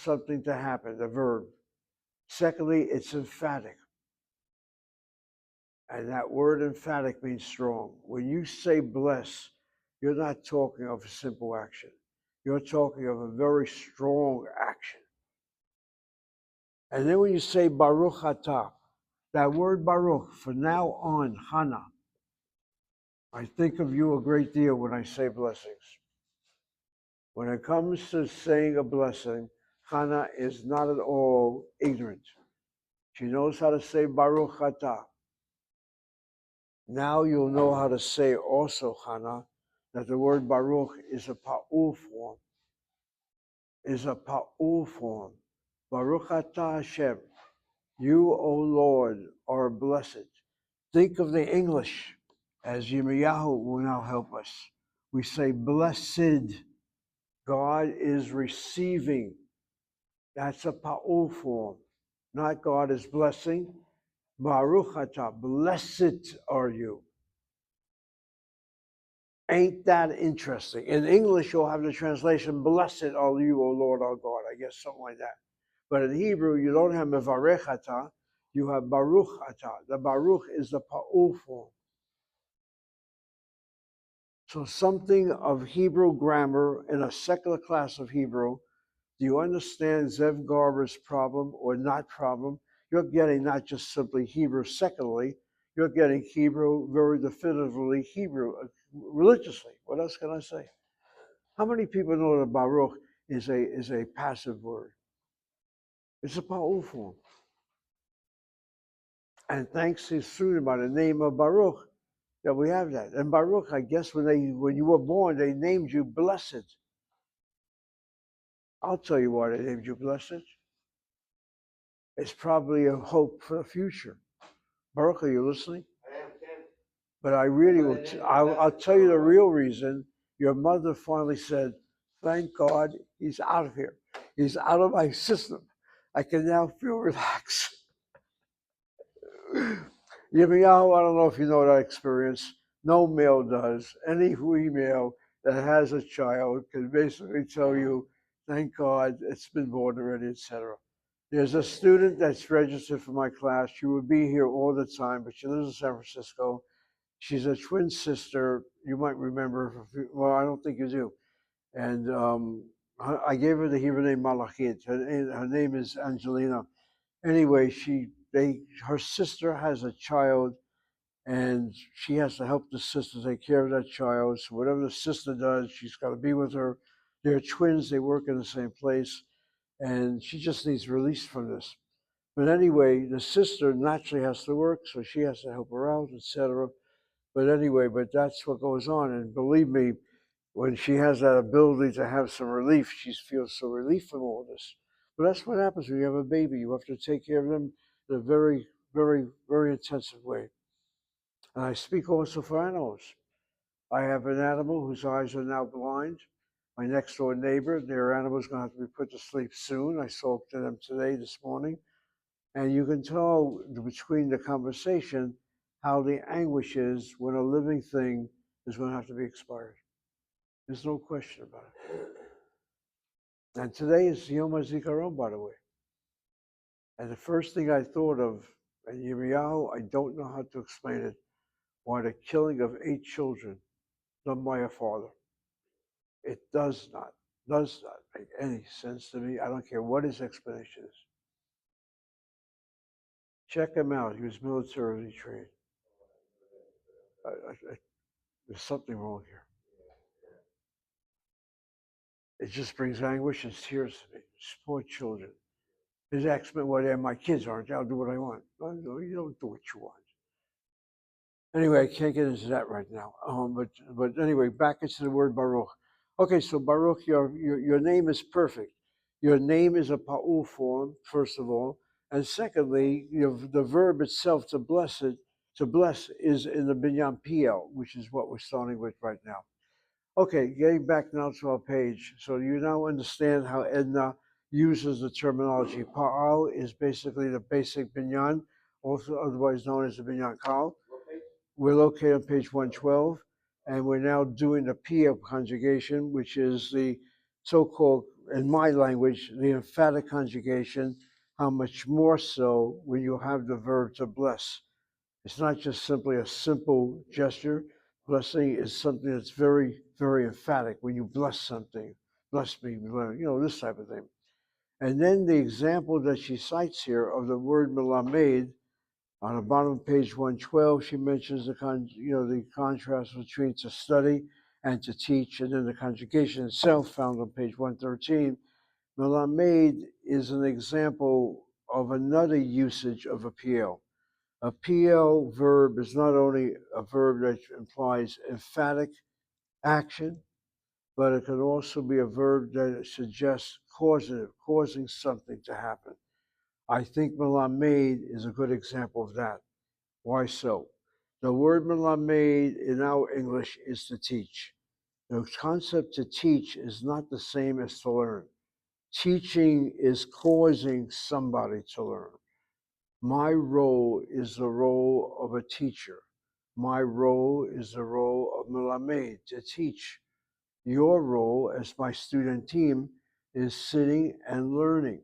something to happen, the verb. Secondly, it's emphatic. And that word emphatic means strong. When you say bless, you're not talking of a simple action. You're talking of a very strong action. And then when you say Baruch Atah, that word Baruch, from now on, Hana, I think of you a great deal when I say blessings. When it comes to saying a blessing, Hana is not at all ignorant. She knows how to say Baruch Atah. Now you'll know how to say also, Hana, that the word Baruch is a Pa'ul form. Is a Pa'ul form. Baruch Atah Hashem. You, O Lord, are blessed. Think of the English, as Yirmiyahu will now help us. We say, blessed. God is receiving. That's a Pa'ul form. Not God is blessing. Baruch Atah, blessed are you. Ain't that interesting? In English, you'll have the translation, blessed are you, O Lord our God. I guess something like that. But in Hebrew, you don't have mevarech atah, you have baruch atah. The baruch is the pa'ul form. So something of Hebrew grammar in a secular class of Hebrew, do you understand Zev Garber's problem or not problem? You're getting not just simply Hebrew secularly, you're getting Hebrew very definitively, Hebrew religiously. What else can I say? How many people know that Baruch is a passive word? It's a pa'ul form. And thanks to student by the name of Baruch that we have that. And Baruch, I guess when you were born, they named you blessed. I'll tell you why they named you blessed. It's probably a hope for the future. Baruch, are you listening? I am, Ken. But I really will. I'll tell you the real reason. Your mother finally said, "Thank God he's out of here. He's out of my system. I can now feel relaxed." Yirmiyahu, I don't know if you know that experience. No male does. Any female that has a child can basically tell you, "Thank God it's been born already," etc. There's a student that's registered for my class. She would be here all the time, but she lives in San Francisco. She's a twin sister. You might remember her. Well, I don't think you do. And I gave her the Hebrew name Malachit. Her name is Angelina. Anyway, her sister has a child, and she has to help the sister take care of that child. So whatever the sister does, she's got to be with her. They're twins. They work in the same place, and she just needs release from this. But anyway, the sister naturally has to work, so she has to help her out, etc. But anyway, that's what goes on. And believe me, when she has that ability to have some relief, she feels so relief from all this. But that's what happens when you have a baby. You have to take care of them in a very, very, very intensive way. And I speak also for animals. I have an animal whose eyes are now blind. My next door neighbor, their animal's going to have to be put to sleep soon. I spoke to them today, this morning. And you can tell between the conversation how the anguish is when a living thing is going to have to be expired. There's no question about it. And today is Yom HaZikaron, by the way. And the first thing I thought of, and Yirmiyahu, I don't know how to explain it, why the killing of 8 children done by a father. It does not make any sense to me. I don't care what his explanation is. Check him out. He was militarily trained. There's something wrong here. It just brings anguish and tears to me. Poor children. His ex-men, well, they're my kids, aren't they? I'll do what I want. No, you don't do what you want. Anyway, I can't get into that right now. But anyway, back into the word Baruch. Okay, so Baruch, your name is perfect. Your name is a pa'ul form, first of all, and secondly, the verb itself to bless is in the binyan piel, which is what we're starting with right now. Okay, getting back now to our page. So you now understand how Edna uses the terminology. Pa'al is basically the basic binyan, also otherwise known as the binyan kal. We're located on page 112, and we're now doing the P of conjugation, which is the so-called in my language, the emphatic conjugation, how much more so when you have the verb to bless. It's not just simply a simple gesture. Blessing is something that's very, very emphatic. When you bless something, bless me, this type of thing. And then the example that she cites here of the word melamed, on the bottom of page 112, she mentions the contrast between to study and to teach, and then the conjugation itself found on page 113. Melamed is an example of another usage of a PL. A PL verb is not only a verb that implies emphatic action, but it can also be a verb that suggests causing something to happen. I think melamed is a good example of that. Why so? The word melamed in our English is to teach. The concept to teach is not the same as to learn. Teaching is causing somebody to learn. My role is the role of a teacher. My role is the role of melamed, to teach. Your role as my student team is sitting and learning.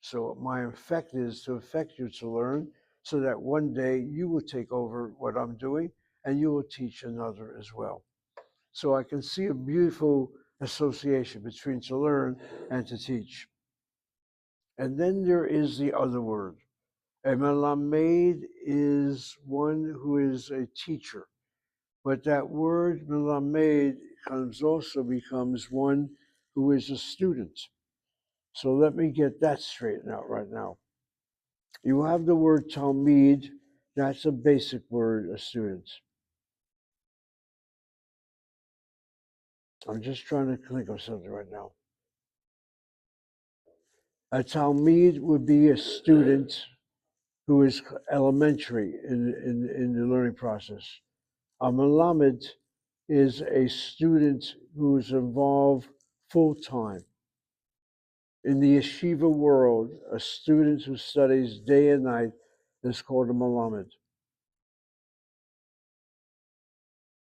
So my effect is to affect you to learn so that one day you will take over what I'm doing and you will teach another as well. So I can see a beautiful association between to learn and to teach. And then there is the other word. A melamed is one who is a teacher. But that word melamed also becomes one who is a student. So let me get that straightened out right now. You have the word talmid, that's a basic word, a student. I'm just trying to think of something right now. A talmid would be a student who is elementary in the learning process. A melamed is a student who is involved full time. In the yeshiva world, a student who studies day and night is called a melamed.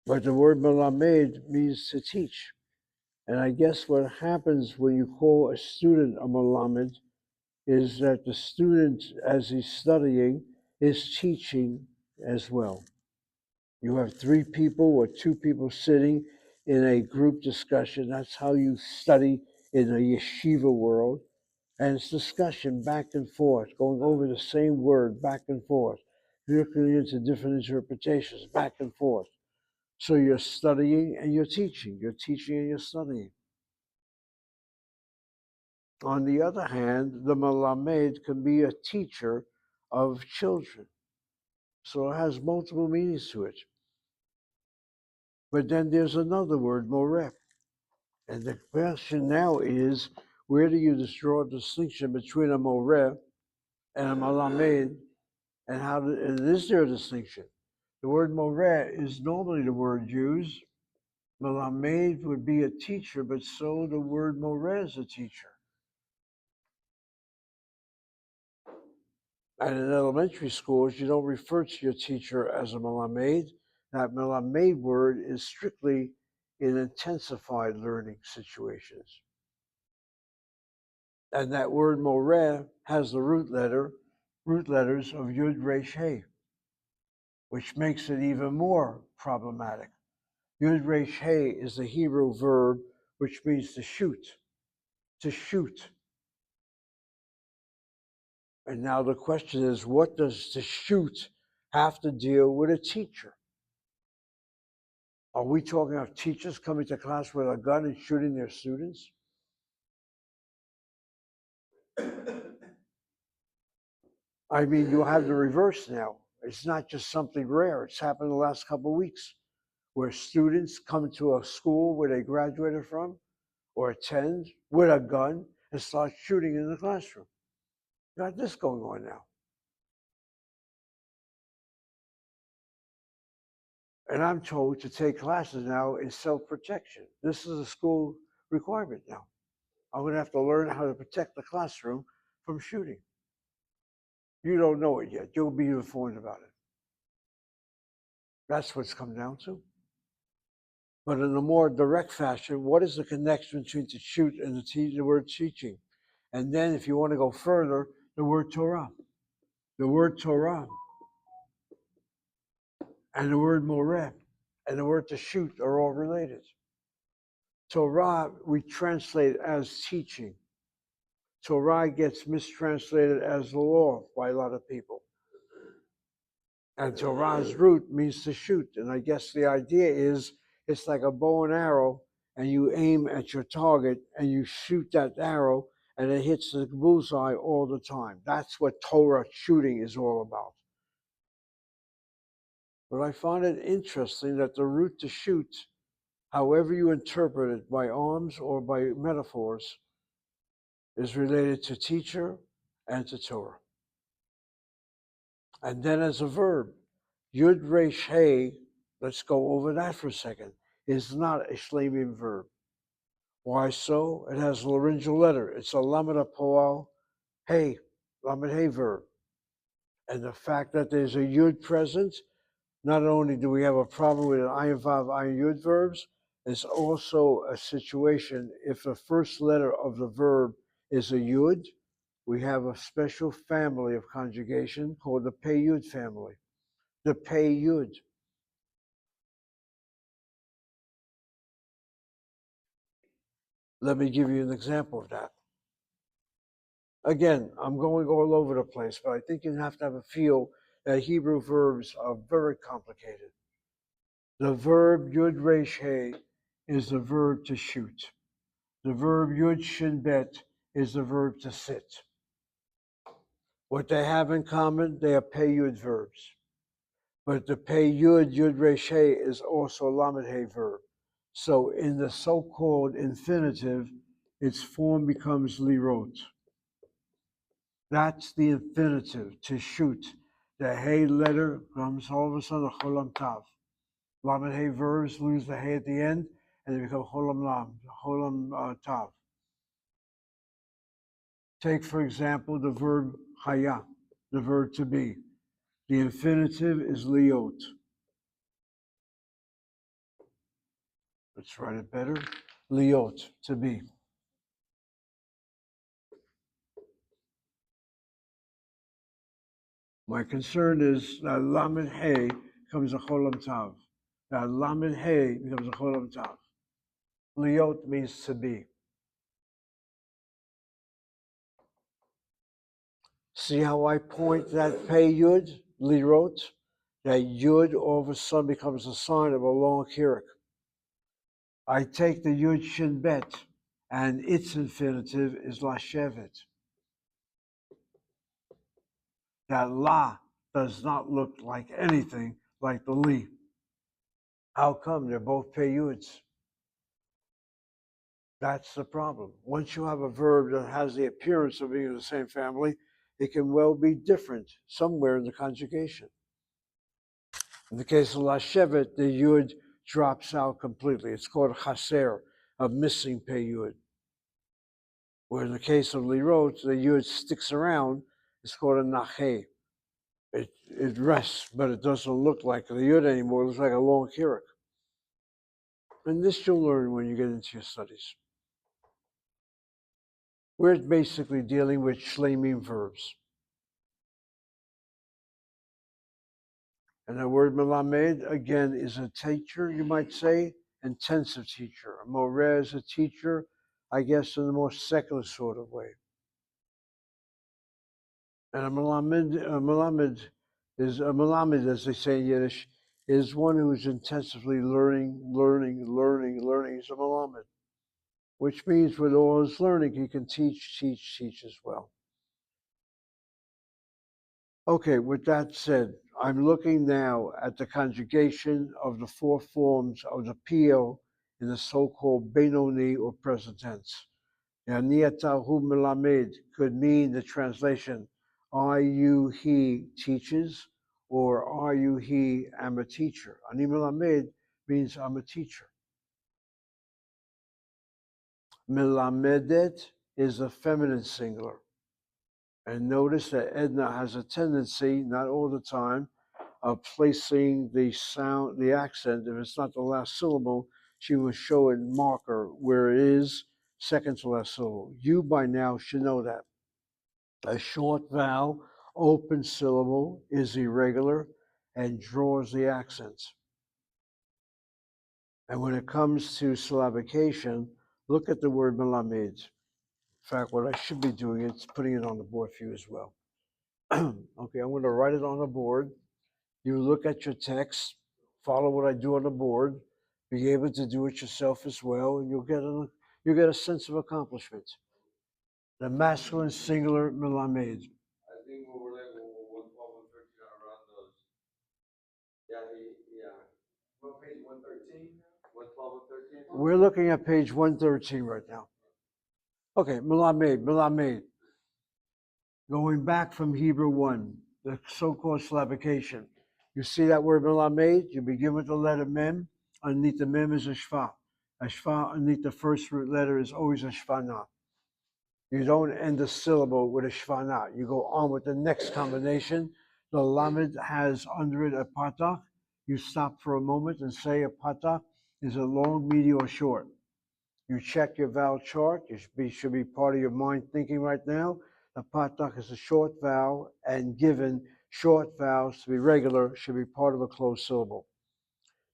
But the word melamed means to teach. And I guess what happens when you call a student a melamed is that the student, as he's studying, is teaching as well. You have 3 people or 2 people sitting in a group discussion. That's how you study in the yeshiva world. And it's discussion back and forth, going over the same word back and forth, looking into different interpretations back and forth. So you're studying and you're teaching and you're studying. On the other hand, the melamed can be a teacher of children. So it has multiple meanings to it. But then there's another word, moreh. And the question now is, where do you draw a distinction between a moreh and a melamed? And is there a distinction? The word moreh is normally the word used. Melamed would be a teacher, but so the word moreh is a teacher. And in elementary schools, you don't refer to your teacher as a melamed. That melamed word is strictly in intensified learning situations. And that word moreh has the root letters of Yud Resh He, which makes it even more problematic. Yud Resh He is the Hebrew verb which means to shoot, to shoot. And now the question is, what does to shoot have to deal with a teacher? Are we talking of teachers coming to class with a gun and shooting their students? I mean, you have the reverse now. It's not just something rare. It's happened the last couple of weeks where students come to a school where they graduated from or attend with a gun and start shooting in the classroom. You got this going on now. And I'm told to take classes now in self-protection. This is a school requirement now. I'm going to have to learn how to protect the classroom from shooting. You don't know it yet. You'll be informed about it. That's what's come down to. But in a more direct fashion, what is the connection between to shoot and the word teaching? And then if you want to go further, the word Torah. The word Torah and the word moreh and the word to shoot are all related. Torah we translate as teaching. Torah gets mistranslated as the law by a lot of people. And Torah's root means to shoot. And I guess the idea is it's like a bow and arrow, and you aim at your target and you shoot that arrow and it hits the bullseye all the time. That's what Torah shooting is all about. But I find it interesting that the root to shoot, however you interpret it, by arms or by metaphors, is related to teacher and to Torah. And then as a verb, Yud Resh Hey, let's go over that for a second, is not a Shlemim verb. Why so? It has a laryngeal letter. It's a Lamed Poal Hey, Lamed Hey verb. And the fact that there's a Yud present, not only do we have a problem with Ayin Vav, Ayin Yud verbs, it's also a situation if the first letter of the verb is a Yud, we have a special family of conjugation called the Pei Yud family. The Pei Yud. Let me give you an example of that. Again, I'm going all over the place, but I think you have to have a feel that Hebrew verbs are very complicated. The verb Yud Resh Hey is the verb to shoot. The verb Yud Shin Bet is the verb to sit. What they have in common, they are Pei Yud verbs. But the Pei Yud, Yud Resh Hey is also a Lamed Hey verb. So in the so-called infinitive, its form becomes lirot. That's the infinitive, to shoot. The Hey letter comes all of a sudden Cholam Tav. Lamed Hey verbs lose the Hey at the end and they become Cholam Lam, Cholam Tav. Take, for example, the verb Chaya, the verb to be. The infinitive is liot. Let's write it better. Liot, to be. My concern is that Lamed Hey becomes a Cholam Tav. That Lamed Hey becomes a Cholam Tav. Liot means to be. See how I point that Pei Yud, Lirot? That Yud all of a sudden becomes a sign of a long Kirik. I take the Yud Shin Bet, and its infinitive is Lashevet. That La does not look like anything like the Li. How come? They're both Pei Yuds. That's the problem. Once you have a verb that has the appearance of being in the same family, it can well be different somewhere in the conjugation. In the case of Lashevet, the Yud drops out completely. It's called Chaser, a missing Pei Yud. Where in the case of Lirot, the Yud sticks around, it's called a Nache. It rests, but it doesn't look like the Yud anymore. It looks like a long Kirik. And this you'll learn when you get into your studies. We're basically dealing with Shlemim verbs. And the word Melamed, again, is a teacher, you might say, intensive teacher. A Moreh is a teacher, I guess, in the more secular sort of way. And a Melamed is, a Melamed, as they say in Yiddish, is one who is intensively learning. He's a Melamed. Which means with all his learning, he can teach as well. Okay, with that said, I'm looking now at the conjugation of the four forms of the Pio in the so-called Benoni or present tense. Yaniatahu Melamed could mean the translation, are you he teaches, or are you he am a teacher. Ani Melamed means I'm a teacher. Melamedet is a feminine singular. And notice that Edna has a tendency, not all the time, of placing the sound, the accent, if it's not the last syllable, she will show a marker where it is second to last syllable. You by now should know that. A short vowel, open syllable is irregular and draws the accents. And when it comes to syllabication, look at the word melamed. In fact, what I should be doing is putting it on the board for you as well. Okay, I'm going to write it on the board. You look at your text, follow what I do on the board, be able to do it yourself as well, and you'll get a sense of accomplishment. The masculine singular melamed. I think we were like 112 and 13 around those. Yeah. What page 113? 112 and 13? We're looking at page 113 right now. Okay, melamed. Going back from Hebrew 1, the so-called Slavication. You see that word melamed? You begin with the letter mem. Underneath the mem is a shva. A shva underneath the first root letter is always a shvana. You don't end a syllable with a shvana. You go on with the next combination. The lamed has under it a patak. You stop for a moment and say a patak is a long, medium, or short. You check your vowel chart. You should be part of your mind thinking right now. The patak is a short vowel, and given short vowels to be regular should be part of a closed syllable.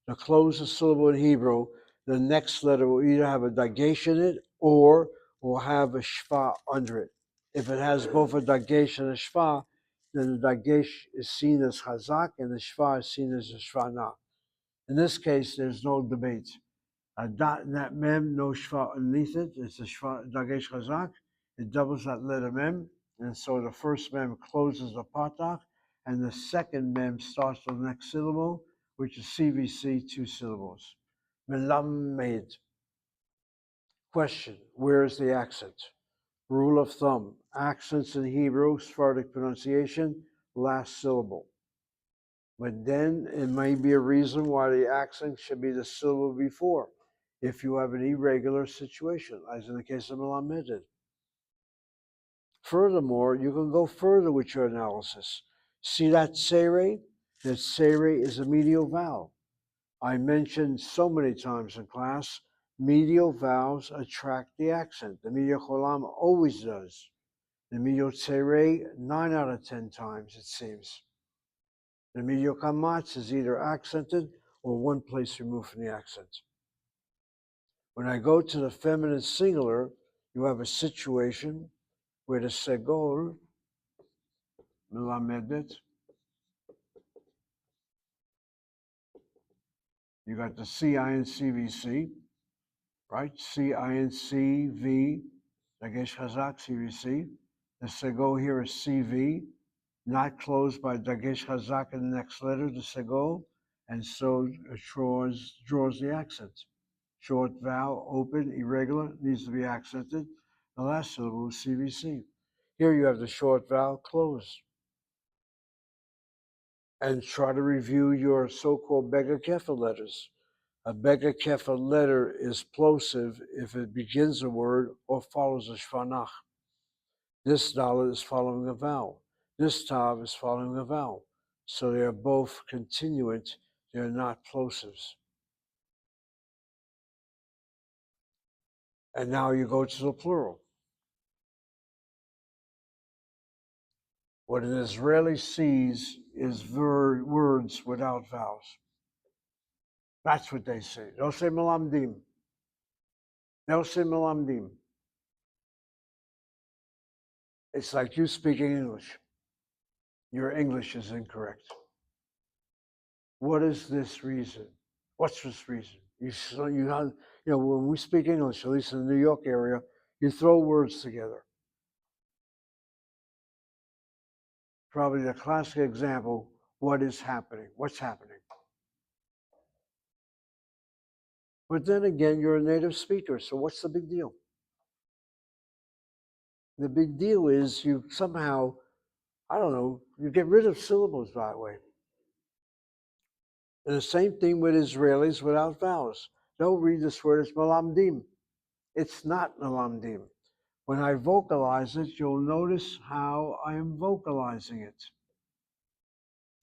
To close a syllable in Hebrew, the next letter will either have a dagesh in it or will have a shva under it. If it has both a dagesh and a shva, then the dagesh is seen as chazak and the shva is seen as a shvana. In this case, there's no debate. A dot in that mem, no shva underneath it. It's a shva, dagesh chazak. It doubles that letter mem, and so the first mem closes the patak, and the second mem starts the next syllable, which is CVC, 2 syllables. Melamed. Question: where is the accent? Rule of thumb: accents in Hebrew, Sephardic pronunciation, last syllable. But then it may be a reason why the accent should be the syllable before, if you have an irregular situation, as in the case of melamed. Furthermore, you can go further with your analysis. See that sere? That sere is a medial vowel. I mentioned so many times in class, medial vowels attract the accent. The medial cholam always does. The medial sere, 9 out of 10 times, it seems. The medial kamatz is either accented or one place removed from the accent. When I go to the feminine singular, you have a situation where the segol, melamedet, you got the CINCVC, right? CINCV, dagesh chazak, CVC. The segol here is CV, not closed by dagesh chazak in the next letter, the segol, and so it draws the accent. Short vowel, open, irregular, needs to be accented. The last syllable is CVC. Here you have the short vowel closed. And try to review your so-called Bega Kefa letters. A Bega Kefa letter is plosive if it begins a word or follows a shvanach. This dalet is following a vowel. This tav is following a vowel. So they are both continuant, they are not plosives. And now you go to the plural. What an Israeli sees is words without vowels. That's what they say. They'll say melamdim. They'll say melamdim. It's like you speaking English. Your English is incorrect. What is this reason? What's this reason? When we speak English, at least in the New York area, you throw words together. Probably the classic example, what is happening? What's happening? But then again, you're a native speaker, so what's the big deal? The big deal is you somehow, I don't know, you get rid of syllables that way. And the same thing with Israelis without vowels. They'll read this word as malamdim. It's not malamdim. When I vocalize it, you'll notice how I am vocalizing it.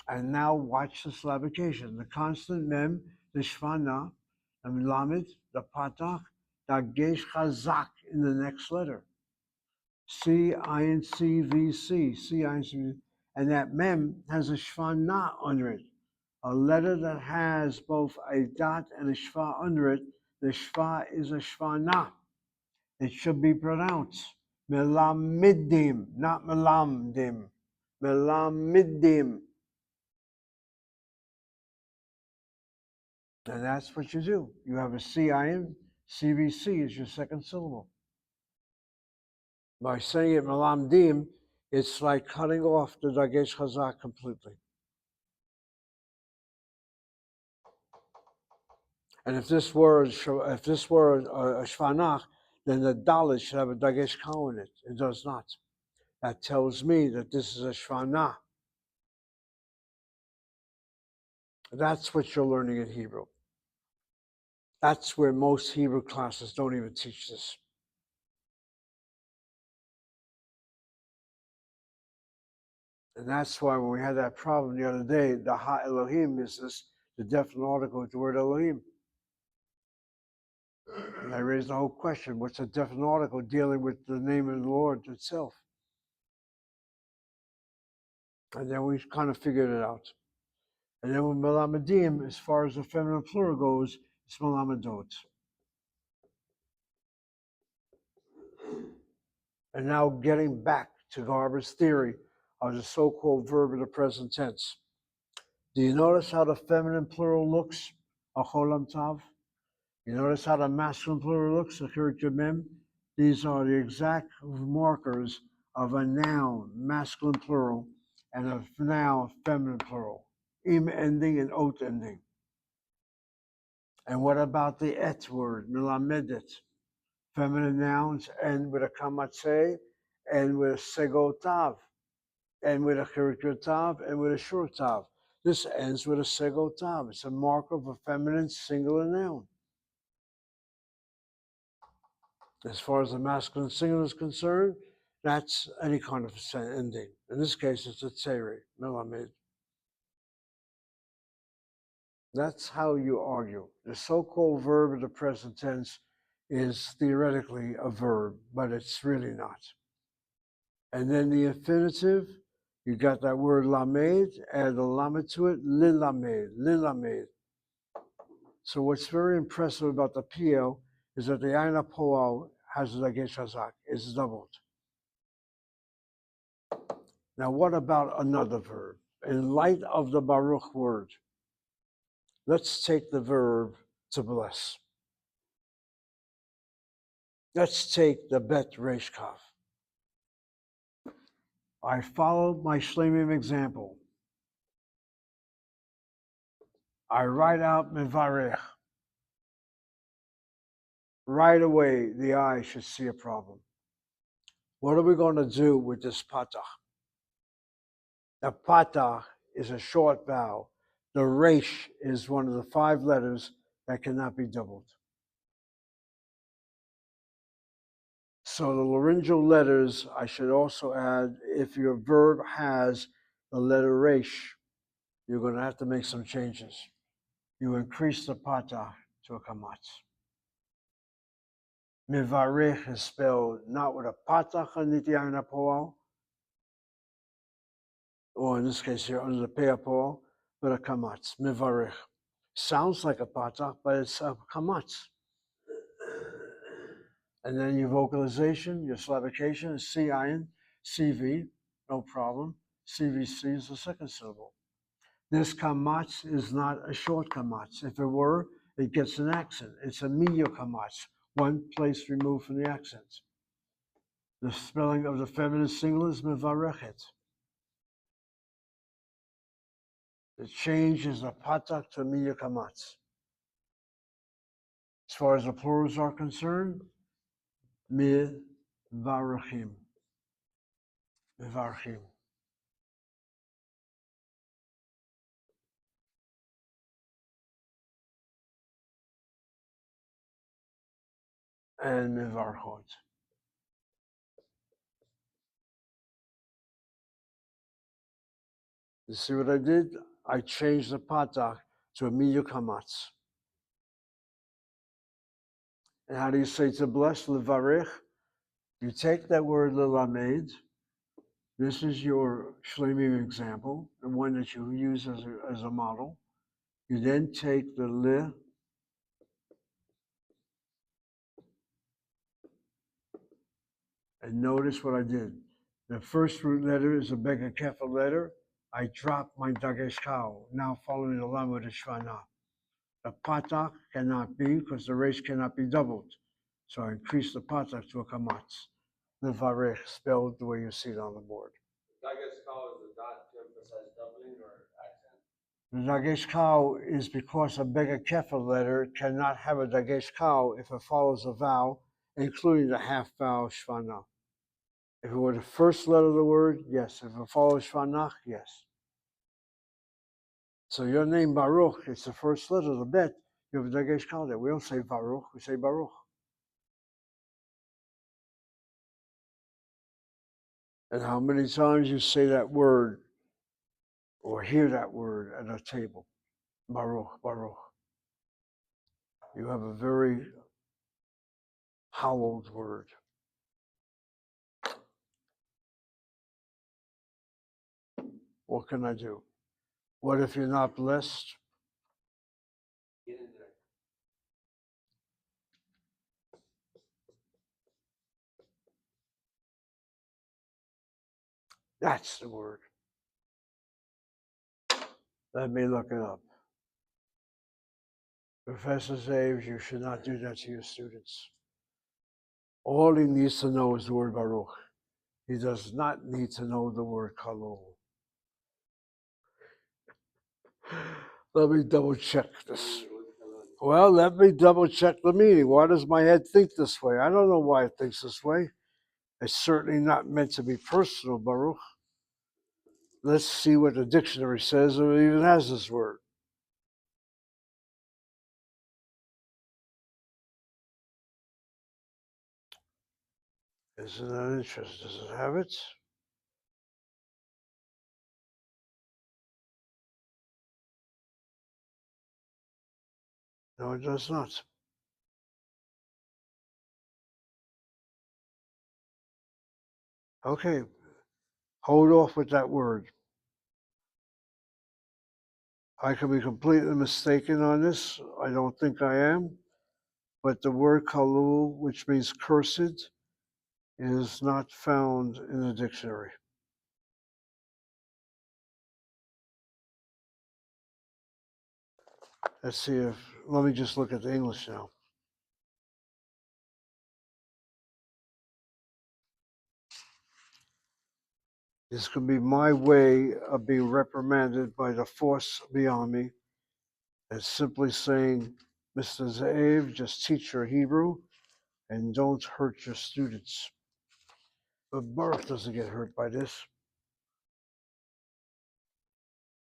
And now watch the slavication. The constant mem, the shvana, the Lamed, the Patach, Dagesh Chazak in the next letter. C, Ayin, C, V, C, C, Ayin, C, V. And that Mem has a Shvanah under it. A letter that has both a dot and a Shva under it, the Shva is a Shvanah. It should be pronounced Melamidim, not Melamdim. Melamidim. And that's what you do. You have a CIN, CVC is your second syllable. By saying it Melamdim, it's like cutting off the Dagesh Chazak completely. And if this were a Shvanach, then the Dalet should have a Dagesh Kau in it. It does not. That tells me that this is a Shvanah. That's what you're learning in Hebrew. That's where most Hebrew classes don't even teach this. And that's why when we had that problem the other day, the Ha Elohim is this, the definite article with the word Elohim. And I raised the whole question, what's a definite article dealing with the name of the Lord itself? And then we kind of figured it out. And then with Melamadim, as far as the feminine plural goes, it's Melamadot. And now getting back to Garber's theory of the so-called verb in the present tense. Do you notice how the feminine plural looks? Acholam tav. You notice how the masculine plural looks? Achirit yamim. These are the exact markers of a noun, masculine plural, and a noun, feminine plural. Im ending and ot ending. And what about the et word, milamedet? Feminine nouns end with a kamatse, end with a segotav, end with a chirikyotav, and with a shurtav. This ends with a segotav. It's a marker of a feminine singular noun. As far as the masculine singular is concerned, that's any kind of ending. In this case, it's a tseri, milamed. That's how you argue. The so-called verb in the present tense is theoretically a verb, but it's really not. And then the infinitive, you got that word lamed, add a lamed to it, lilamed, lilamed. So what's very impressive about the PL is that the Aina Poal has the Dagesh Chazak, it's doubled. Now what about another verb? In light of the Baruch word, let's take the verb to bless. Let's take the Bet Resh Kaf. I followed my Shlemim example. I write out Mevarech. Right away, the eye should see a problem. What are we going to do with this patach? The patach is a short vowel. The resh is one of the 5 letters that cannot be doubled. So the laryngeal letters, I should also add, if your verb has the letter resh, you're going to have to make some changes. You increase the patach to a kamatz. Mivarech is spelled not with a patach on the Ayin Poal, or in this case here under the Pei Poal, but a kamatz, mivarech. Sounds like a patach, but it's a kamatz. And then your vocalization, your slavication is C-ayin, CV, no problem. CVC is the second syllable. This kamatz is not a short kamatz. If it were, it gets an accent. It's a medial kamatz, one place removed from the accent. The spelling of the feminine singular is mevarechet. The change is a patak to a medial kamatz. As far as the plurals are concerned, mivarachim. Mivarachim. And mivarchot. You see what I did? I changed the patak to a medial kamatz. And how do you say to bless? Levarech. You take that word lelamed. This is your shlemim example, the one that you use as a model. You then take the le, and notice what I did. The first root letter is a bega kefa letter. I drop my dagesh kau, now following the line with a shvana. The patak cannot be because the resh cannot be doubled. So I increase the patak to a kamatz. The varech spelled the way you see it on the board. Dagesh call is the dot to emphasize doubling or accent. The dagesh kau is because a bega kefa letter cannot have a dagesh kau if it follows a vowel, including the half vowel shvana. If it were the first letter of the word, yes. If it follows shvanach, yes. So your name Baruch, it's the first letter of the bet. You have a dagesh kau there. We don't say Baruch, we say Baruch. And how many times you say that word or hear that word at a table? Baruch, Baruch. You have a very hallowed word. What can I do? What if you're not blessed? Get in there. That's the word. Let me look it up. Professor says you should not do that to your students. All he needs to know is the word Baruch. He does not need to know the word Kalul. Let me double check this. Well, let me double check the meaning. Why does my head think this way? I don't know why it thinks this way. It's certainly not meant to be personal, Baruch. Let's see what the dictionary says, if it even has this word. Isn't that interesting? Does it have it? No, it does not. Okay, hold off with that word. I could be completely mistaken on this. I don't think I am. But the word kalul, which means cursed, is not found in the dictionary. Let's see if, let me just look at the English now. This could be my way of being reprimanded by the force beyond me. It's simply saying, Mr. Zaev, just teach your Hebrew and don't hurt your students. But Baruch doesn't get hurt by this.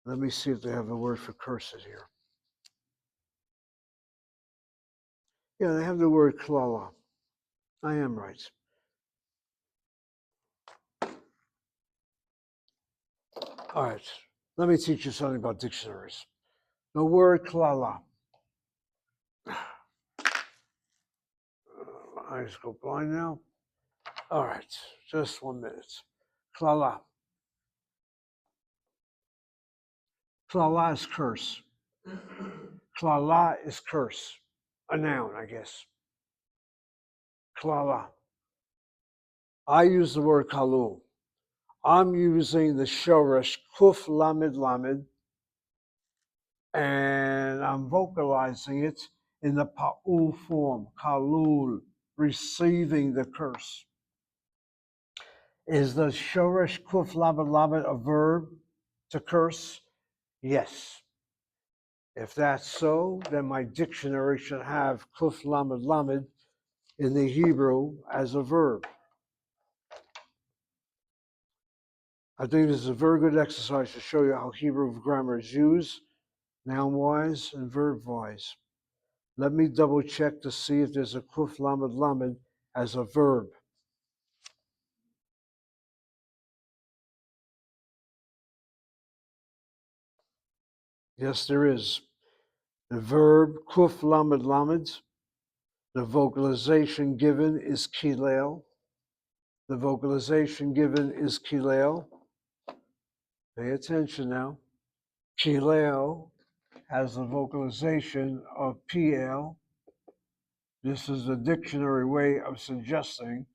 Let me see if they have a word for cursed here. Yeah, they have the word klala. I am right. All right, let me teach you something about dictionaries. The word klala. My eyes go blind now. All right, just 1 minute. Klala. Klala is curse. Klala is curse. A noun, I guess. Klala. I use the word kalul. I'm using the shoresh kuf lamed lamed, and I'm vocalizing it in the pa'ul form, kalul, receiving the curse. Is the shoresh kuf lamed lamed a verb to curse? Yes. If that's so, then my dictionary should have kuf lamed lamed in the Hebrew as a verb. I think this is a very good exercise to show you how Hebrew grammar is used, noun-wise and verb-wise. Let me double check to see if there's a kuf lamed lamed as a verb. Yes, there is. The verb kuf lamed lamed The vocalization given is kilel. The vocalization given is kilel. Pay attention now. Kilel has the vocalization of PL. This is a dictionary way of suggesting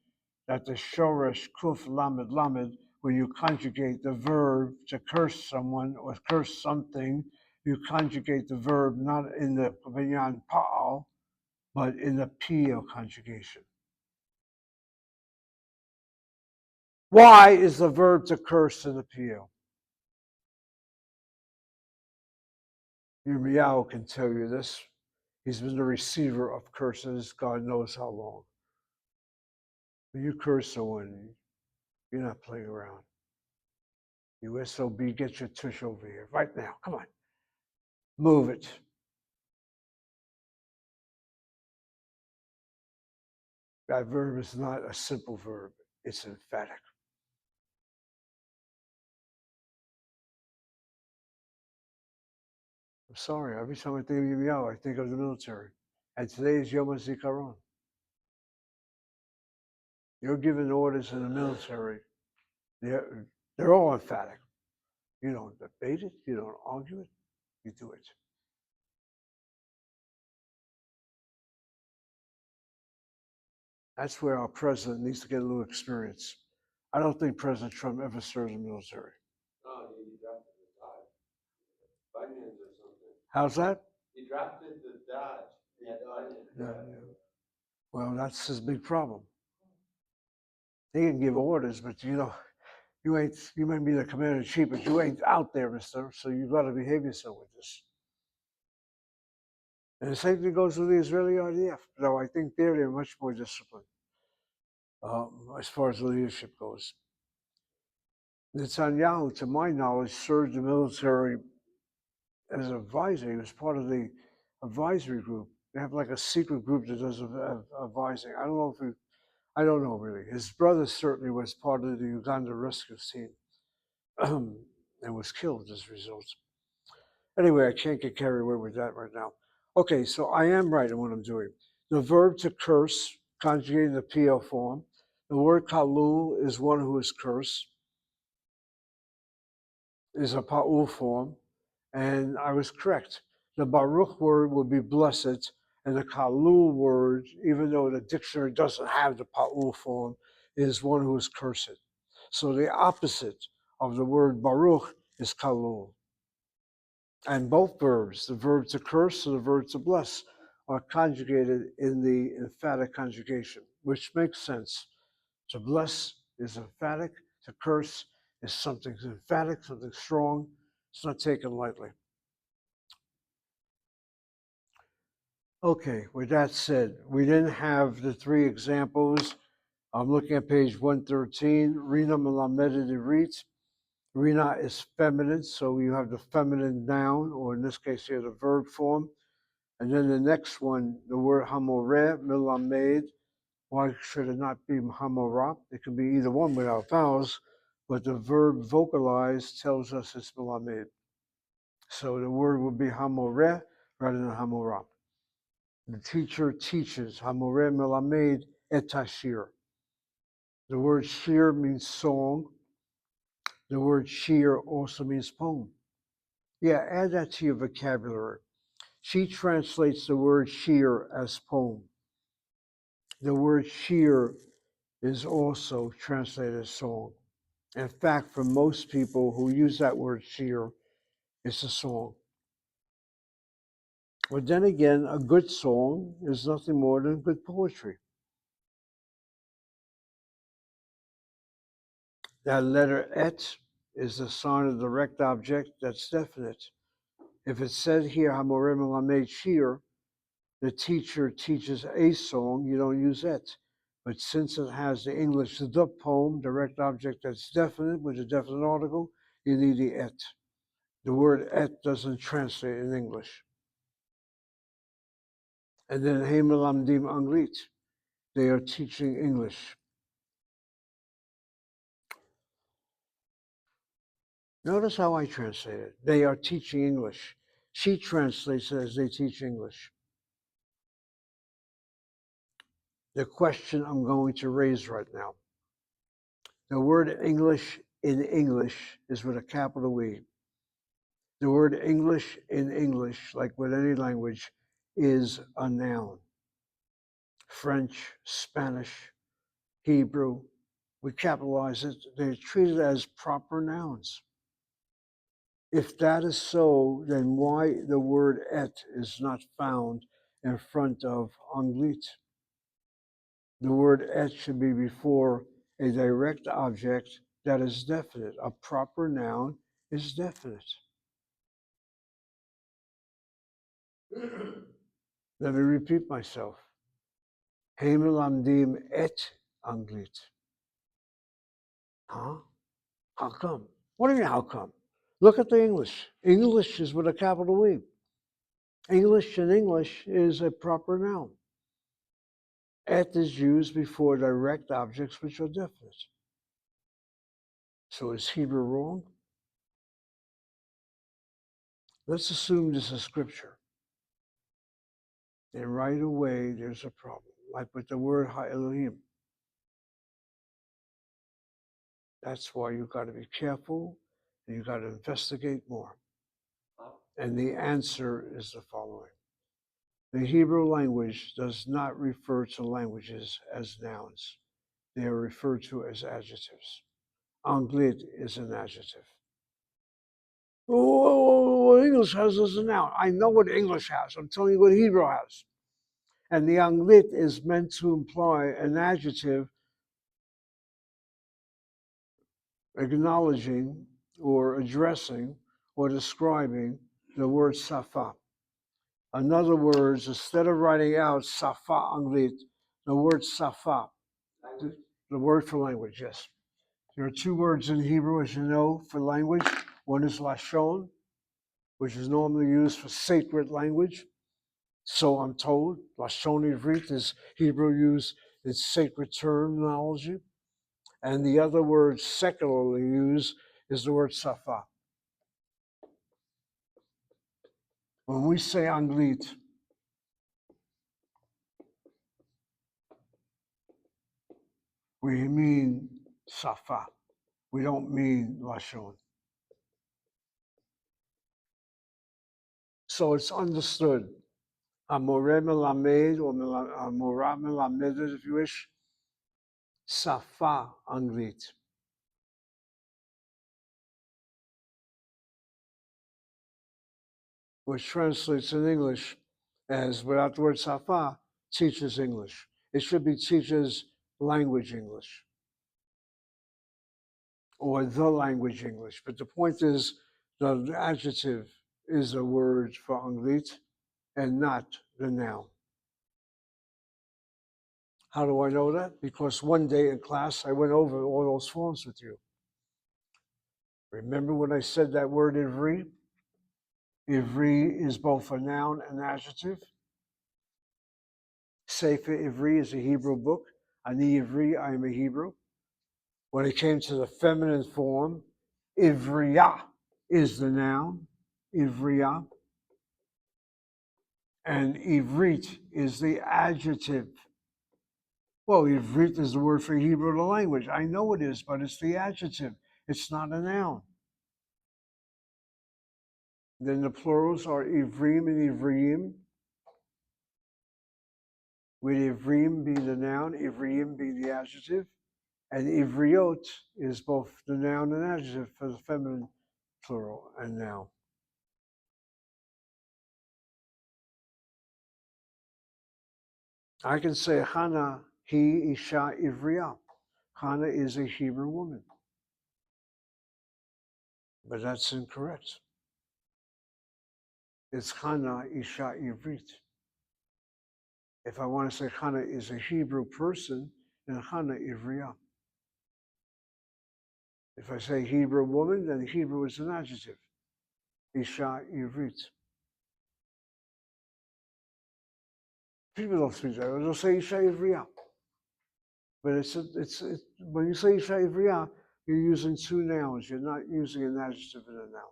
that the shoresh kuf lamed lamed, when you conjugate the verb to curse someone or curse something, you conjugate the verb not in the binyan pa'al, but in the PL conjugation. Why is the verb to curse in the PL? Yirmiyahu can tell you this. He's been the receiver of curses God knows how long. When you curse someone, you're not playing around. You SOB, get your tush over here right now. Come on. Move it. That verb is not a simple verb. It's emphatic. I'm sorry. Every time I think of Yirmiyahu, I think of the military. And today is Yom HaZikaron. You're giving orders in the military. They're all emphatic. You don't debate it. You don't argue it. You do it. That's where our president needs to get a little experience. I don't think President Trump ever served in the military. No, he drafted the Dodge. Bunions or something. How's that? He drafted the Dodge. He had bunions. Yeah. Well, that's his big problem. He can give orders, but you may be the commander in chief, but you ain't out there, mister. So you got to behave yourself with this. And the same thing goes with the Israeli IDF. Though I think they're much more disciplined as far as leadership goes. Netanyahu, to my knowledge, served the military as an advisor. He was part of the advisory group. They have like a secret group that does advising. I don't know really. His brother certainly was part of the Uganda rescue team and was killed as a result. Anyway, I can't get carried away with that right now. Okay, so I am right in what I'm doing. The verb to curse, conjugating the PL form. The word kalul is one who is cursed, is a pa'ul form, and I was correct. The Baruch word would be blessed, and the kalul word, even though the dictionary doesn't have the pa'ul form, is one who is cursed. So the opposite of the word Baruch is kalul. And both verbs, the verb to curse and the verb to bless, are conjugated in the emphatic conjugation, which makes sense. To bless is emphatic, to curse is something emphatic, something strong. It's not taken lightly. Okay, with that said, we didn't have the three examples. I'm looking at page 113, Rina Melamed Rit. Rina is feminine, so you have the feminine noun, or in this case here, the verb form. And then the next one, the word hamoreh, milamed. Why should it not be hamorah? It can be either one without vowels, but the verb vocalized tells us it's milamed. So the word would be hamoreh rather than hamorah. The teacher teaches, hamoreh milamed et tashir. The word shir means song. The word shir also means poem. Yeah, add that to your vocabulary. She translates the word shir as poem. The word shir is also translated as song. In fact, for most people who use that word shir, it's a song. But then again, a good song is nothing more than good poetry. That letter et is the sign of the direct object that's definite. If it said here, Hamoreh Melamed Shir, the teacher teaches a song, you don't use et. But since it has the English the poem, direct object that's definite with a definite article, you need the et. The word et doesn't translate in English. And then He Melamdim Anglit, they are teaching English. Notice how I translate it. They are teaching English. She translates it as they teach English. The question I'm going to raise right now. The word English in English is with a capital E. The word English in English, like with any language, is a noun. French, Spanish, Hebrew, we capitalize it, they're treated as proper nouns. If that is so, then why the word et is not found in front of anglit? The word et should be before a direct object that is definite. A proper noun is definite. Let me repeat myself. Hemelamdim et anglit. Huh? How come? What do you mean, how come? Look at the English. English is with a capital E. English in English is a proper noun. Et is used before direct objects which are definite. So is Hebrew wrong? Let's assume this is scripture. And right away there's a problem. Like with the word Ha-Elohim. That's why you got to be careful and you got to investigate more. And the answer is the following. The Hebrew language does not refer to languages as nouns. They are referred to as adjectives. Anglit is an adjective. Oh, English has as a noun. I know what English has. I'm telling you what Hebrew has. And the anglit is meant to imply an adjective acknowledging or addressing or describing the word safa. In other words, instead of writing out safa anglit, the word safa, the word for language, yes. There are two words in Hebrew, as you know, for language. One is lashon, which is normally used for sacred language. So I'm told, Lashon Ivrit is Hebrew used in sacred terminology. And the other word secularly used is the word safa. When we say anglit, we mean safa. We don't mean Lashon. So it's understood. Amoreh melamed, or Amorah melamedet, if you wish, safa anglit. Which translates in English as, without the word safa, teaches English. It should be teaches language English or the language English. But the point is, the adjective is a word for anglit and not the noun. How do I know that? Because one day in class, I went over all those forms with you. Remember when I said that word ivri? Ivri is both a noun and adjective. Sefer Ivri is a Hebrew book. Ani Ivri, I am a Hebrew. When it came to the feminine form, Ivriya is the noun, Ivriya. And Ivrit is the adjective. Well, Ivrit is the word for Hebrew the language. I know it is, but it's the adjective. It's not a noun. Then the plurals are Ivrim and Ivriim. Would Ivrim be the noun, Ivriim be the adjective? And Ivriot is both the noun and adjective for the feminine plural and noun. I can say Hannah, he Isha Ivriya. Hannah is a Hebrew woman. But that's incorrect. It's Hannah Isha Ivrit. If I want to say Hannah is a Hebrew person, then Hannah Ivriya. If I say Hebrew woman, then Hebrew is an adjective. Isha Ivrit. People don't speak that. They'll say Isha Ivriya. But when you say Isha Ivriya, you're using two nouns. You're not using an adjective and a noun.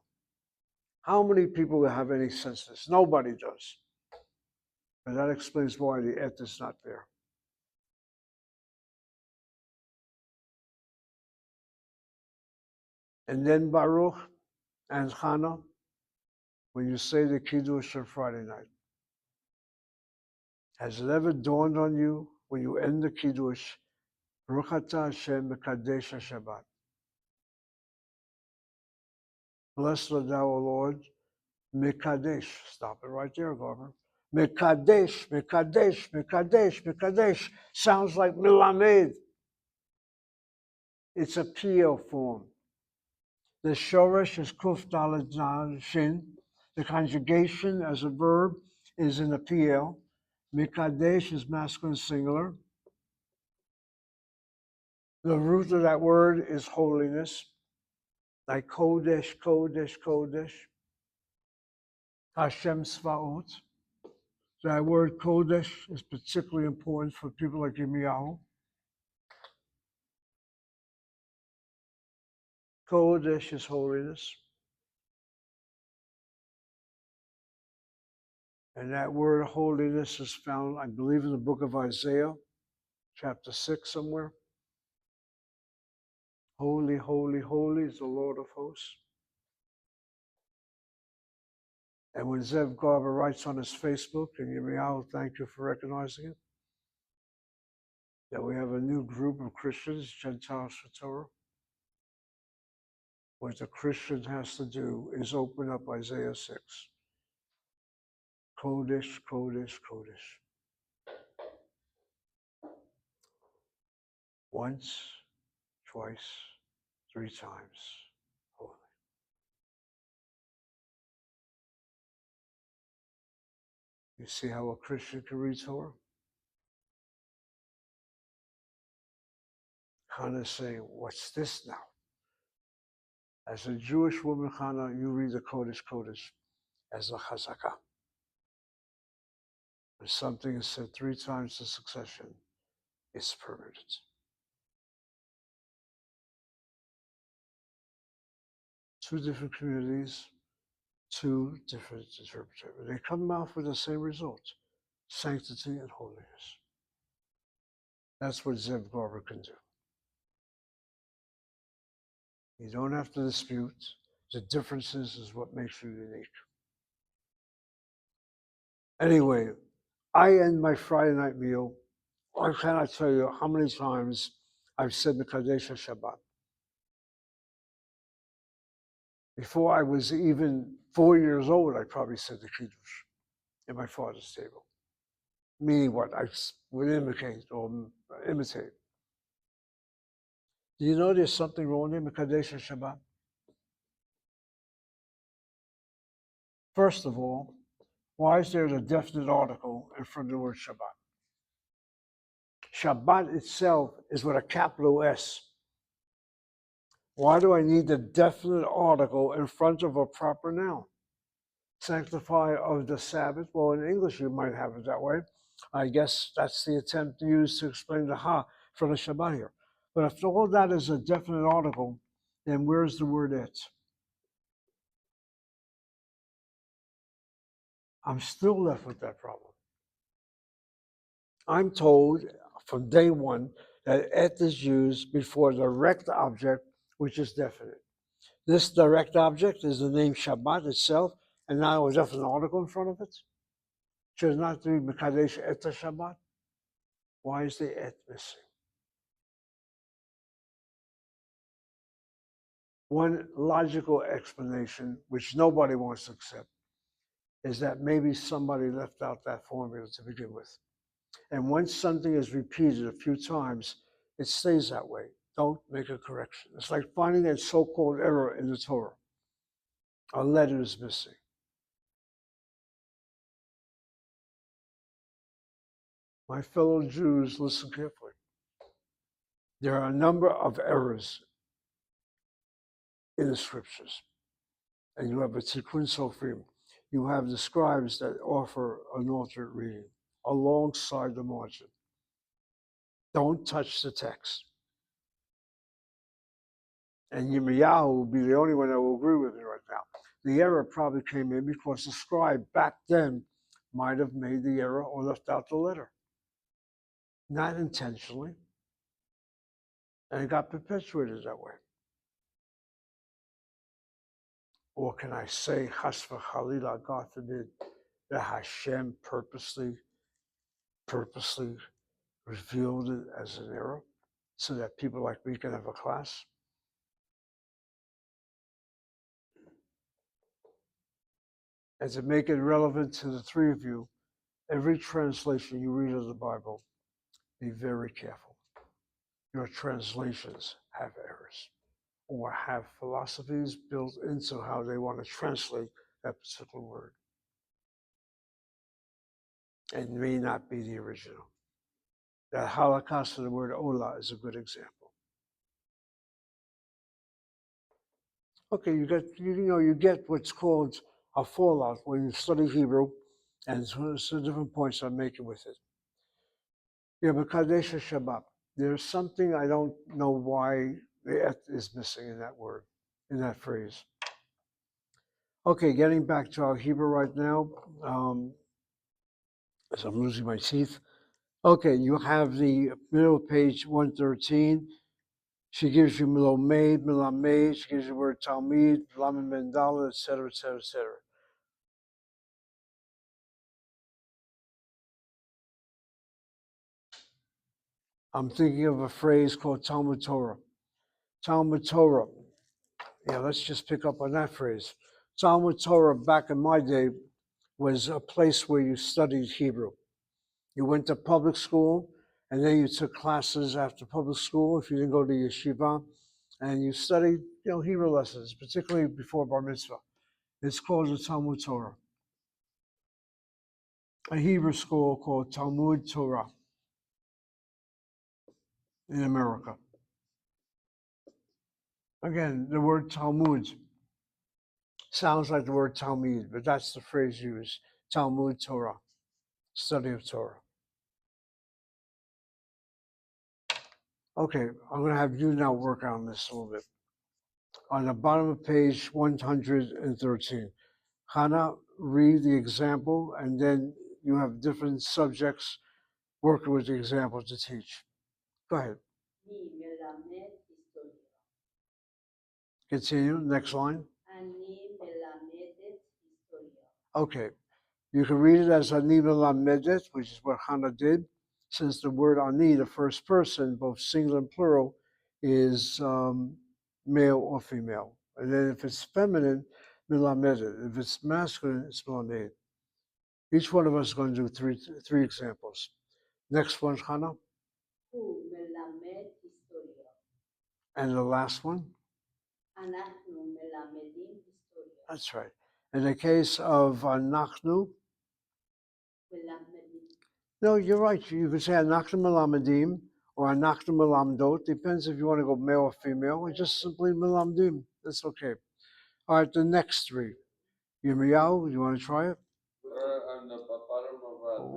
How many people have any sense of this? Nobody does. And that explains why the et is not there. And then Baruch and Hannah, when you say the Kiddush on Friday night. Has it ever dawned on you when you end the Kiddush, Baruch atah Hashem mekadesh Shabbat? Blessed art thou, O Lord, mekadesh. Stop it right there, Garber. Mekadesh, mekadesh, mekadesh, mekadesh. Sounds like milamed. It's a PL form. The shoresh is kuf daled shin. The conjugation as a verb is in the PL. Mekadesh is masculine singular. The root of that word is holiness, like Kodesh, Kodesh, Kodesh. Hashem Svaot. That word Kodesh is particularly important for people like Yirmiyahu. Kodesh is holiness. And that word holiness is found, I believe, in the book of Isaiah, chapter 6 somewhere. Holy, holy, holy is the Lord of hosts. And when Zev Garber writes on his Facebook, and Yirmiyahu, thank you for recognizing it, that we have a new group of Christians, Gentiles for Torah. What the Christian has to do is open up Isaiah 6. Kodesh, Kodesh, Kodesh. Once, twice, 3 times. Holy. You see how a Christian can read Torah? Hannah is saying, what's this now? As a Jewish woman, Hannah, you read the Kodesh, Kodesh as a chazakah. When something is said 3 times in succession, it's permanent. Two different communities, 2 different interpretations. They come out with the same result, sanctity and holiness. That's what Zev Garber can do. You don't have to dispute. The differences is what makes you unique. Anyway, I end my Friday night meal. I cannot tell you how many times I've said Mekadesh Shabbat. Before I was even 4 years old, I probably said the Kiddush at my father's table. Meaning what? I would imitate or imitate. Do you know there's something wrong there, Mekadesh Shabbat? First of all, why is there a definite article in front of the word Shabbat? Shabbat itself is with a capital S. Why do I need the definite article in front of a proper noun? Sanctify of the Sabbath. Well, in English, you might have it that way. I guess that's the attempt used to explain the ha for the Shabbat here. But if all that is a definite article, then where's the word it? I'm still left with that problem. I'm told from day one that et is used before the direct object, which is definite. This direct object is the name Shabbat itself, and now a definite article in front of it. Should not be Mekadesh et Shabbat. Why is the et missing? One logical explanation, which nobody wants to accept, is that maybe somebody left out that formula to begin with. And once something is repeated a few times, it stays that way. Don't make a correction. It's like finding a so-called error in the Torah. A letter is missing. My fellow Jews, listen carefully. There are a number of errors in the scriptures. And you have a Tikkun Sofrim. You have the scribes that offer an alternate reading alongside the margin. Don't touch the text. And Yirmiyahu will be the only one that will agree with me right now. The error probably came in because the scribe back then might have made the error or left out the letter. Not intentionally. And it got perpetuated that way. Or can I say, Chas v'chalila, God forbid, that Hashem purposely revealed it as an error so that people like me can have a class? And to make it relevant to the three of you, every translation you read of the Bible, be very careful. Your translations have errors or have philosophies built into how they want to translate that particular word and may not be the original. That Holocaust of the word Ola is a good example. Okay, you get what's called a fallout when you study Hebrew, and some different points I'm making with it. Yeah, but Kadesh Shabbat, there's something I don't know why the et is missing in that word, in that phrase. Okay, getting back to our Hebrew right now, as I'm losing my teeth. Okay, you have the middle of page 113. She gives you Milomed, Milamed, she gives you the word Talmud, Lamed Mendala, etc., etc., etc. I'm thinking of a phrase called Talmud Torah. Talmud Torah. Yeah, let's just pick up on that phrase. Talmud Torah back in my day was a place where you studied Hebrew. You went to public school, and then you took classes after public school if you didn't go to yeshiva, and you studied, Hebrew lessons, particularly before bar mitzvah. It's called the Talmud Torah. A Hebrew school called Talmud Torah in America. Again, the word Talmud sounds like the word Talmud, but that's the phrase used, Talmud Torah, study of Torah. Okay, I'm going to have you now work on this a little bit. On the bottom of page 113, Hannah, read the example, and then you have different subjects working with the example to teach. Go ahead. Continue, next line. Okay, you can read it as Ani melamedet, which is what Hannah did, since the word Ani, the first person, both singular and plural, is male or female. And then if it's feminine, melamedet. If it's masculine, it's melamed. Each one of us is going to do three examples. Next one, Hannah. And the last one? That's right. In the case of Anachnu, no, you're right. You could say Anachnu Melamedim or Anachnu Melamdot. Depends if you want to go male or female, or just simply Melamdim. That's okay. All right, the next three. Yirmiyahu, you want to try it? On the bottom of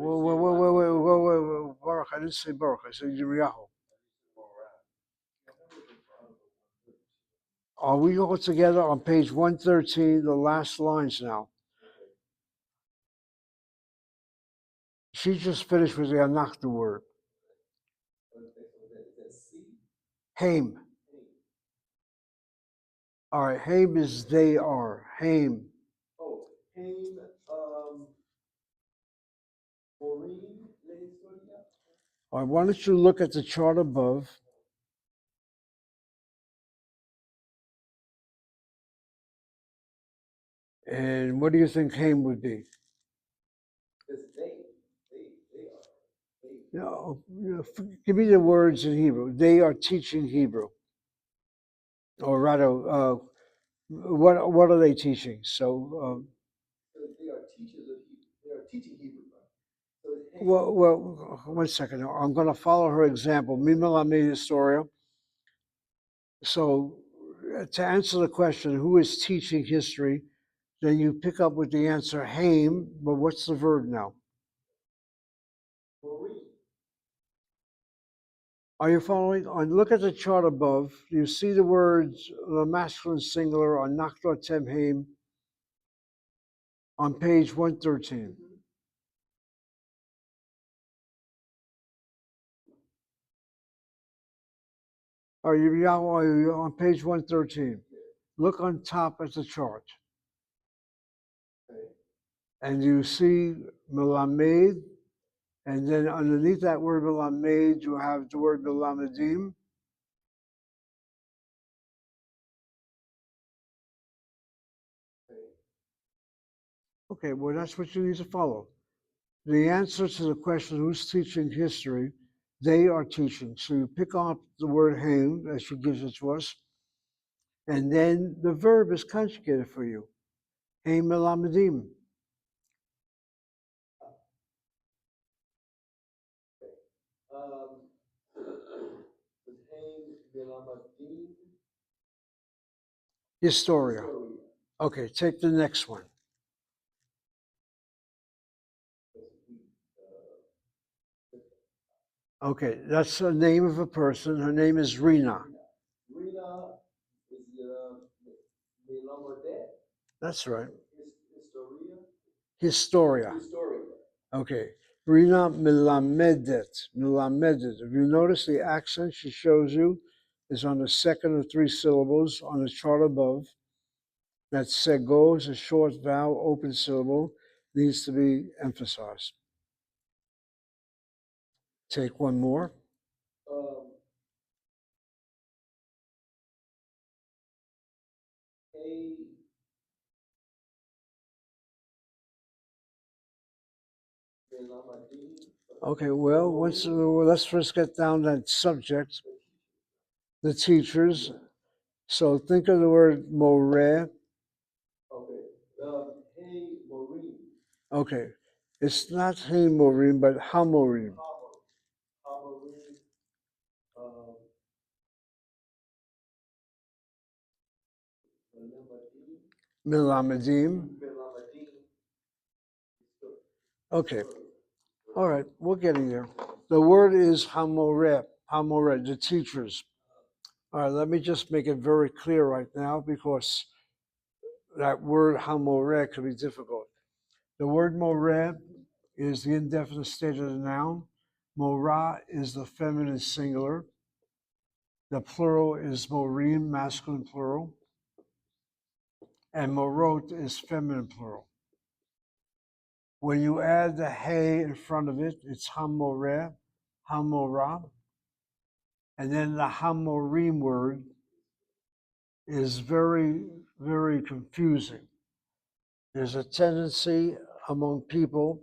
Wait. Baruch, I didn't say Baruch. I said Yirmiyahu. Are we all together on page 113, the last lines now? She just finished with the Anachnu word. Haim. All right, Haim is they are. Haim. Oh, Haim, Maureen, All right, why don't you look at the chart above? And what do you think Haim would be? No, give me the words in Hebrew. They are teaching Hebrew. Or rather, what are they teaching? So they are teachers of Hebrew. They are teaching Hebrew. well, 1 second. I'm going to follow her example. Mimela Historia. So to answer the question, who is teaching history? Then you pick up with the answer Haim, but what's the verb now? Are you following? Look at the chart above. You see the words, the masculine singular on Nakdor Temheim on page 113. Are you on page 113? Look on top at the chart. And you see melamed, and then underneath that word melamed, you have the word melamedim. Okay, well, that's what you need to follow. The answer to the question, who's teaching history, they are teaching. So you pick up the word haim, as she gives it to us, and then the verb is conjugated for you. Haim melamedim. Historia. Okay, take the next one. Okay, that's the name of a person. Her name is Rina. Rina is Melamed. That's right. Historia. Historia. Okay. Rina Melamedet. Melamedet. If you notice the accent she shows you is on the second of three syllables on the chart above. That sego is a short vowel, open syllable, needs to be emphasized. Take one more. Okay, well, let's first get down that subject, the teachers. So think of the word more. Okay, it's not hey morim, but hamorim. Melamedim. Okay, all right, we're getting there. The word is hamoreh, the teachers. All right, let me just make it very clear right now because that word hamoreh could be difficult. The word moreh is the indefinite state of the noun. Morah is the feminine singular. The plural is morim, masculine plural. And morot is feminine plural. When you add the hey in front of it, it's hamoreh, hamorah. And then the hamorim word is very, very confusing. There's a tendency among people,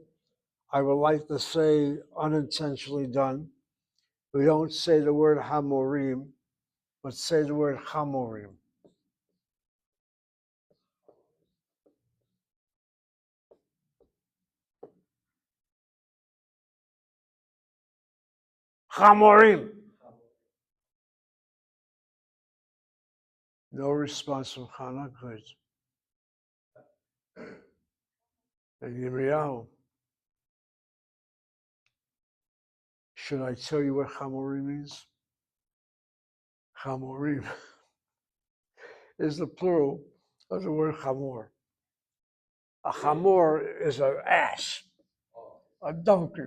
I would like to say unintentionally done. We don't say the word hamorim, but say the word hamorim. Hamorim. No response from Hannah. Good. And Yirmiyahu. Should I tell you what hamorim means? Hamorim is the plural of the word hamor. A hamor is an ass, a donkey.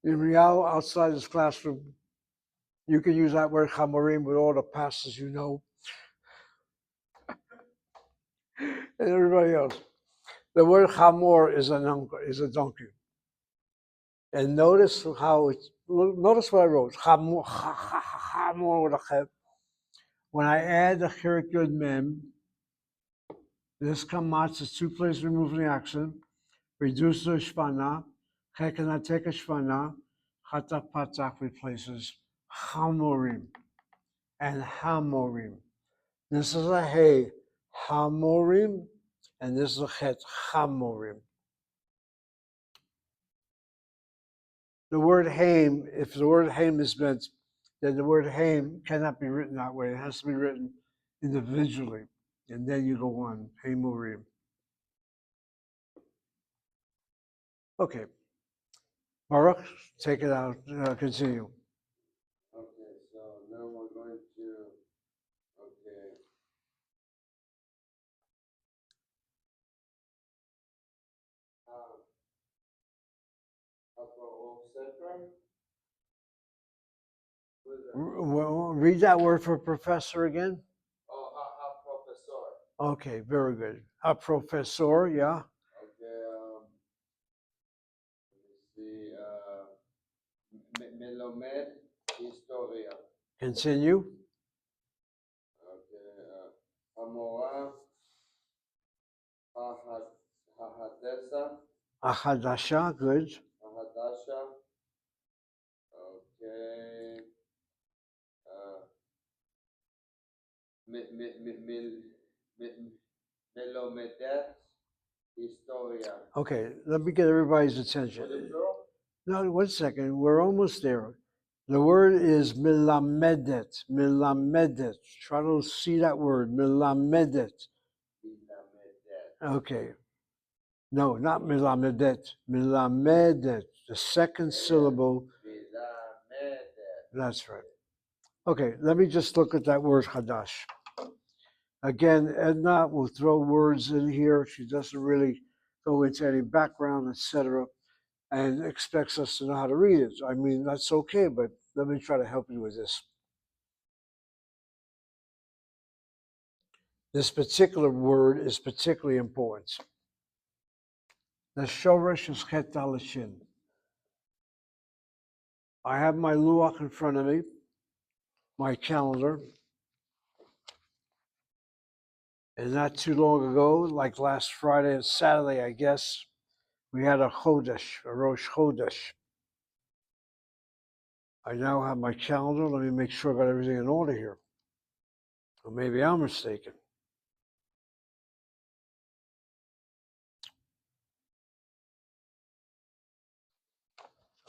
In reality, outside this classroom, you can use that word hamorim with all the pastors you know and everybody else. The word hamor is a donkey. And notice how notice what I wrote. Hamor with a chet. When I add the chirik yud mem, this kamatz is two places removing the accent, reduce the shvana, chet and I take a shvana, chatak patak replaces hamorim and hamorim. This is a hey, hamorim, and this is a chet, hamorim. The word haim, if the word haim is meant, then the word haim cannot be written that way. It has to be written individually. And then you go on, haimurim. Okay. Baruch, take it out, continue. Okay, so now we're going to, okay. Sefer. Well, read that word for professor again. Oh, professor. Okay, very good. A professor, yeah. Okay, let me see, Melomed Historia. Continue. Okay, Amora Hahadesa, Ahadasha, good. Ahadasha. Okay, uh, Melomedes Historia. Okay, let me get everybody's Was attention. it plural? No, 1 second. We're almost there. The word is milamedet. Milamedet. Try to see that word. Milamedet. Melomedes. Okay. No, not milamedet. Milamedet. The second syllable. Melomedes. That's right. Okay, let me just look at that word hadash. Again, Edna will throw words in here. She doesn't really go into any background, etc., and expects us to know how to read it. I mean, that's okay, but let me try to help you with this. This particular word is particularly important. The shoresh is chet dalashin. I have my luach in front of me, my calendar. And not too long ago, like last Friday and Saturday, I guess, we had a chodesh, a Rosh Chodesh. I now have my calendar. Let me make sure I got everything in order here. Or maybe I'm mistaken.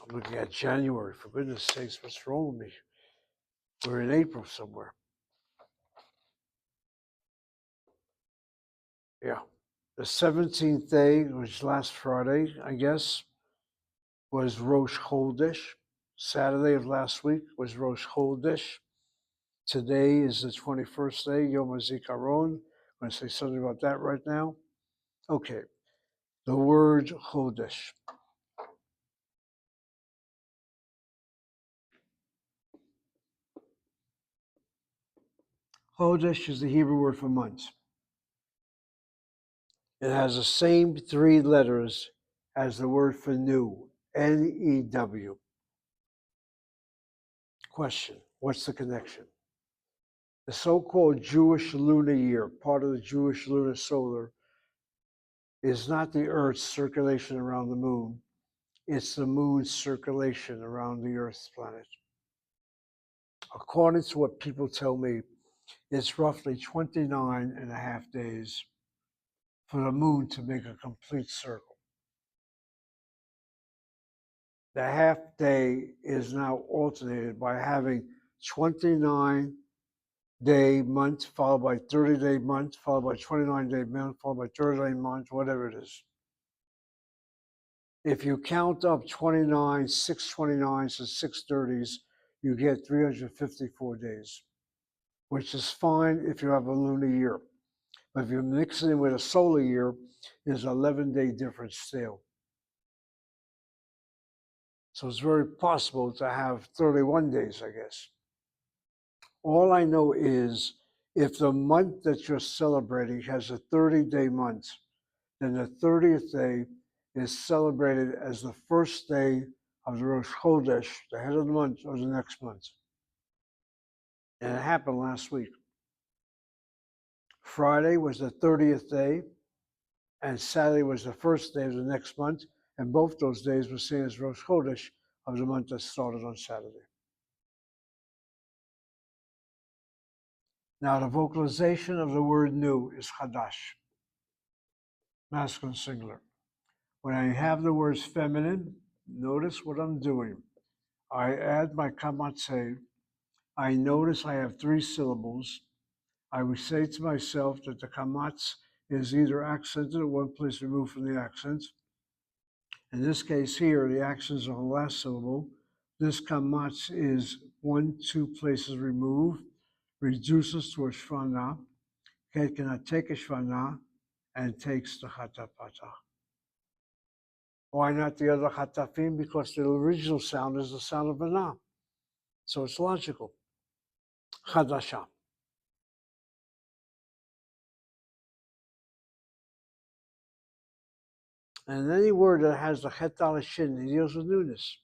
I'm looking at January. For goodness sakes, what's wrong with me? We're in April somewhere. Yeah. The 17th day, which last Friday, I guess, was Rosh Chodesh. Saturday of last week was Rosh Chodesh. Today is the 21st day, Yom HaZikaron. I'm going to say something about that right now. Okay. The word Chodesh. Chodesh is the Hebrew word for month. It has the same 3 letters as the word for new, N-E-W. Question, what's the connection? The so-called Jewish lunar year, part of the Jewish lunar solar, is not the Earth's circulation around the moon. It's the moon's circulation around the Earth's planet. According to what people tell me, it's roughly 29 and a half days for the moon to make a complete circle. The half day is now alternated by having 29-day month followed by 30-day month followed by 29-day month followed by 30-day month, whatever it is. If you count up 29, 629s, and 630s, you get 354 days, which is fine if you have a lunar year. But if you mix it in with a solar year, there's an 11-day difference still. So it's very possible to have 31 days, I guess. All I know is if the month that you're celebrating has a 30-day month, then the 30th day is celebrated as the first day of the Rosh Chodesh, the head of the month, or the next month. And it happened last week. Friday was the 30th day, and Saturday was the first day of the next month, and both those days were seen as Rosh Chodesh of the month that started on Saturday. Now, the vocalization of the word new is Chadash, masculine singular. When I have the words feminine, notice what I'm doing. I add my kamatse. I notice I have 3 syllables. I would say to myself that the kamatz is either accented or one place removed from the accent. In this case here, the accent is on the last syllable. This kamatz is 1, 2 places removed, reduces to a shvana. Ket cannot take a shvana and takes the hatapata. Why not the other hatafim? Because the original sound is the sound of ana. So it's logical. Chadasha. And any word that has the chet al shin, it deals with newness.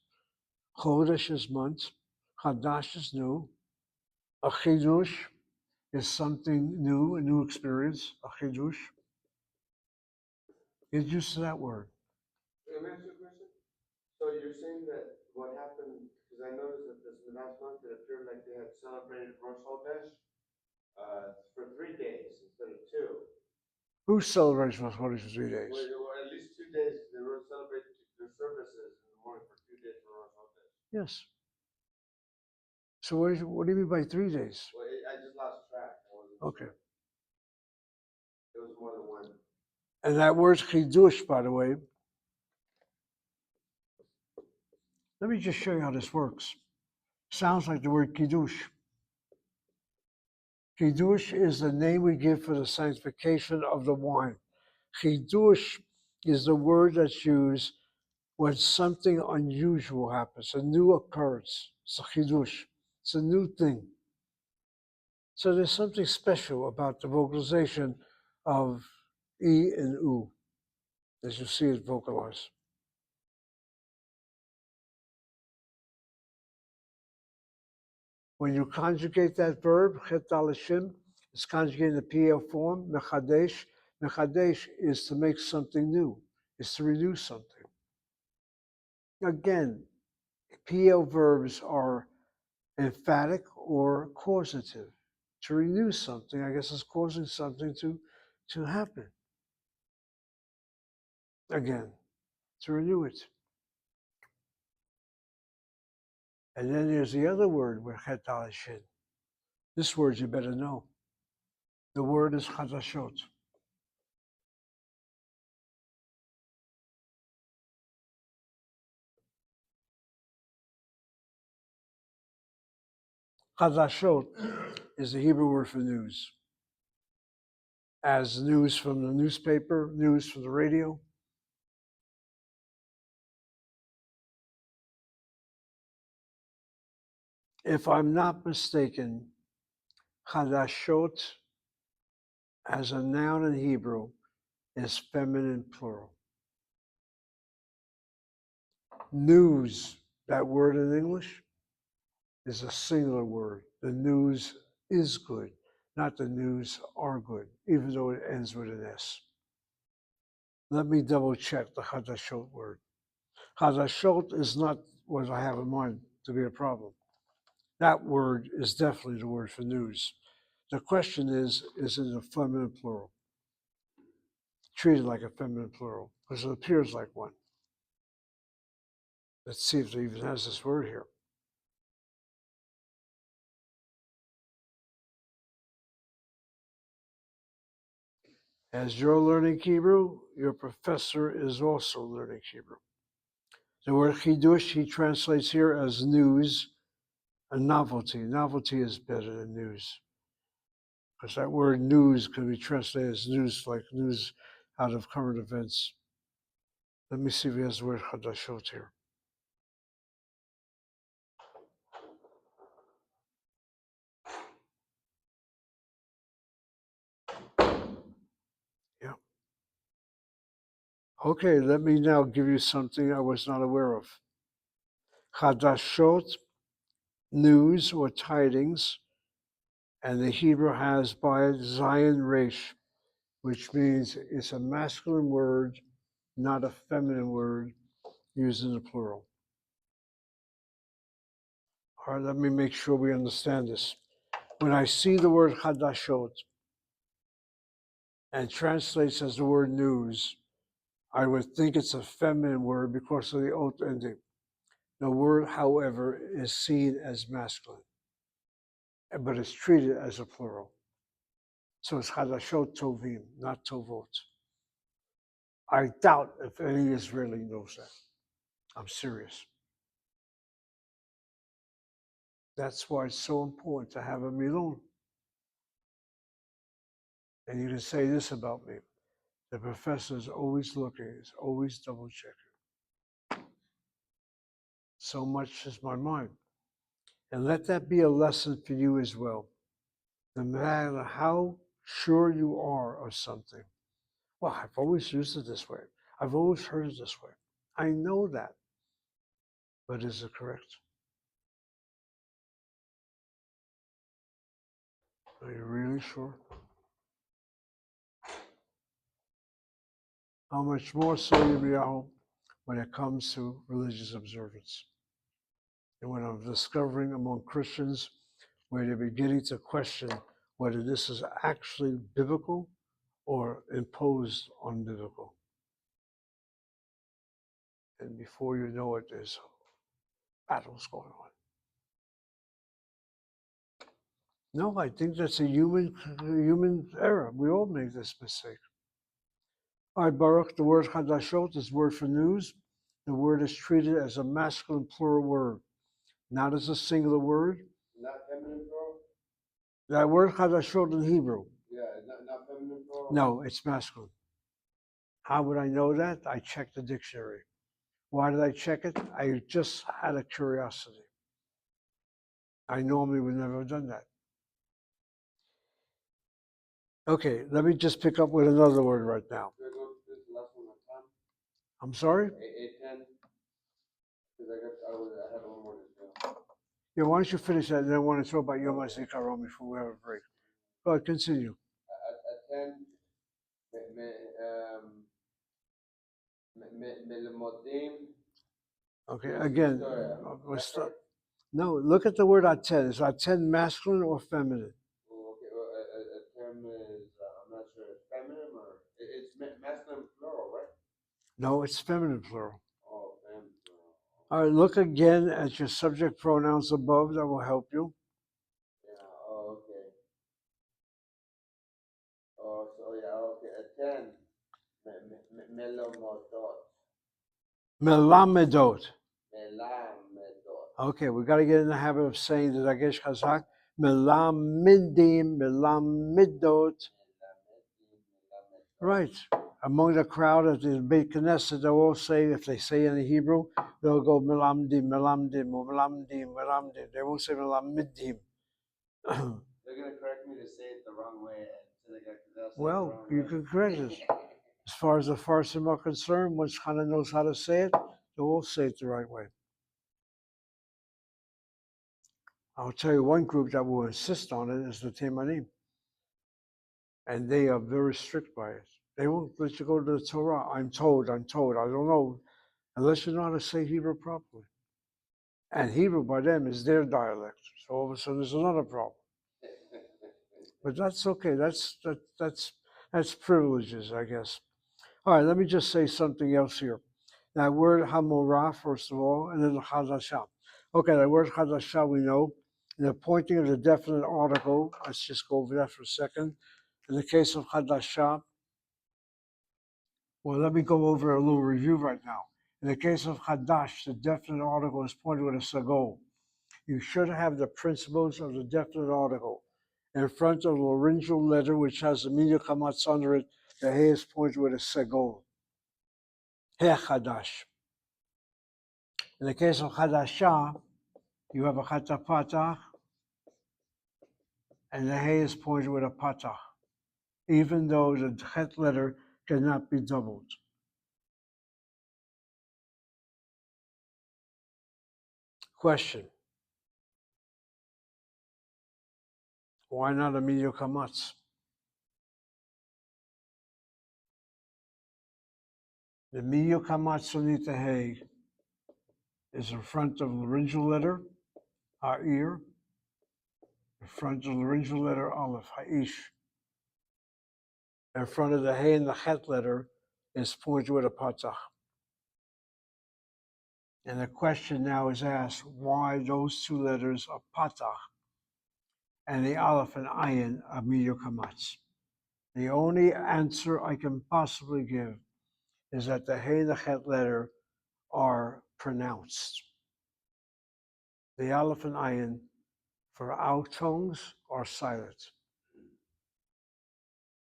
Chodesh is month. Chadash is new. A chidush is something new, a new experience. A chidush. Get used to that word. Let me ask you a question. So you're saying that what happened, because I noticed that this last month it appeared like they had celebrated Rosh Hashanah for 3 days instead of 2. Who celebrates Rosh Chodesh for 3 days? Well, at least 2 days. They were celebrating their services in the morning for 2 days for Rosh Hashanah. Yes. So what do you mean by 3 days? Well, I just lost track. I wasn't Okay. sure. It was more than one. And that word's chidush, by the way. Let me just show you how this works. Sounds like the word kiddush. Kiddush is the name we give for the sanctification of the wine. Chidush is the word that's used when something unusual happens, a new occurrence. It's a chidush. It's a new thing. So there's something special about the vocalization of E and U, as you see it vocalized. When you conjugate that verb, chet alashim, it's conjugated in the PL form, mechadesh. Mechadesh is to make something new, is to renew something. Again, PL verbs are emphatic or causative. To renew something, I guess, is causing something to happen. Again, to renew it. And then there's the other word, where chet alashim. This word you better know. The word is chadashot. Chadashot is the Hebrew word for news. As news from the newspaper, news from the radio. If I'm not mistaken, Chadashot as a noun in Hebrew is feminine plural. News, that word in English, is a singular word. The news is good, not the news are good, even though it ends with an S. Let me double check the Hadashot word. Hadashot is not what I have in mind to be a problem. That word is definitely the word for news. The question is it a feminine plural? Treated like a feminine plural, because it appears like one. Let's see if it even has this word here. As you're learning Hebrew, your professor is also learning Hebrew. The word chidush he translates here as news, a novelty. Novelty is better than news. Because that word news can be translated as news, like news out of current events. Let me see if he has the word chadashot here. Yeah. Okay, let me now give you something I was not aware of. Chadashot, news or tidings, and the Hebrew has by it Zion Resh, which means it's a masculine word, not a feminine word, used in the plural. All right, let me make sure we understand this. When I see the word Chadashot and translates as the word news, I would think it's a feminine word because of the ot ending. The word, however, is seen as masculine, but it's treated as a plural. So it's Hadashot Tovim, not Tovot. I doubt if any Israeli knows that. I'm serious. That's why it's so important to have a milon. And you can say this about me. The professor is always looking, is always double checking. So much is my mind. And let that be a lesson for you as well. No matter how sure you are of something. Well, I've always used it this way. I've always heard it this way. I know that. But is it correct? Are you really sure? How much more so, Yirmiyahu, when it comes to religious observance? And when I'm discovering among Christians where they're beginning to question whether this is actually biblical or imposed unbiblical. And before you know it, there's battles going on. No, I think that's a human error. We all make this mistake. All right, Baruch, the word Hadashot is word for news. The word is treated as a masculine plural word, not as a singular word. Not feminine plural? That word Hadashot in Hebrew. Yeah, not feminine plural? No, it's masculine. How would I know that? I checked the dictionary. Why did I check it? I just had a curiosity. I normally would never have done that. Okay, let me just pick up with another word right now. Should I go to this last one on time? I'm sorry? 8:10? Because I had one more to do. Yeah, why don't you finish that and then I want to talk about Yom HaZikaron before we have a break. Go ahead, continue. At 10, Melamodim. Okay, again, no, look at the word aten. Is aten masculine or feminine? Okay, well, a term is, I'm not sure, feminine or, it's masculine plural, right? No, it's feminine plural. Oh, feminine plural. All right, look again at your subject pronouns above. That will help you. Yeah, oh, okay. Oh, so yeah, okay, a 10, melomodot. Melamedot. Melamedot. Okay, we got to get in the habit of saying the Dagesh Chazak. Melamidim, melamidot. Right. Among the crowd at the Beit Knesset, they'll all say, if they say in the Hebrew, they'll go melamdim, melamdim, or melamdim, melamdim. They won't say melamidim. They're going to correct me to say it the wrong way. Well, you can correct it. As far as the Farsim are concerned, once Hannah knows how to say it, they'll all say it the right way. I'll tell you one group that will insist on it is the Temanim. And they are very strict by it. They won't let you go to the Torah. I'm told, I don't know, unless you know how to say Hebrew properly. And Hebrew by them is their dialect. So all of a sudden there's another problem. But that's okay. That's privileges, I guess. All right, let me just say something else here. That word Hamorah, first of all, and then the Chadashah. Okay, that word Chadashah we know. And the pointing of the definite article, let's just go over that for a second. In the case of Chadashah, well, let me go over a little review right now. In the case of Chadash, the definite article is pointed with a sagol. You should have the principles of the definite article. In front of the laryngeal letter, which has the medial kamatz under it, the hay is pointed with a sagol. He Chadash. In the case of Chadashah, you have a chatapatach, and the hay is pointed with a patach, even though the chet letter cannot be doubled. Question. Why not a medial kamatz? The medial kamatz beneath the hay is in front of the laryngeal letter, our ear, in front of the laryngeal letter, aleph, ha'ish. In front of the hay and the chet letter is pointed with a patach. And the question now is asked, why those two letters are patach and the aleph and ayin are medial kamatz? The only answer I can possibly give is that the hey and the chet letter are pronounced. The aleph and ayin for our tongues are silent.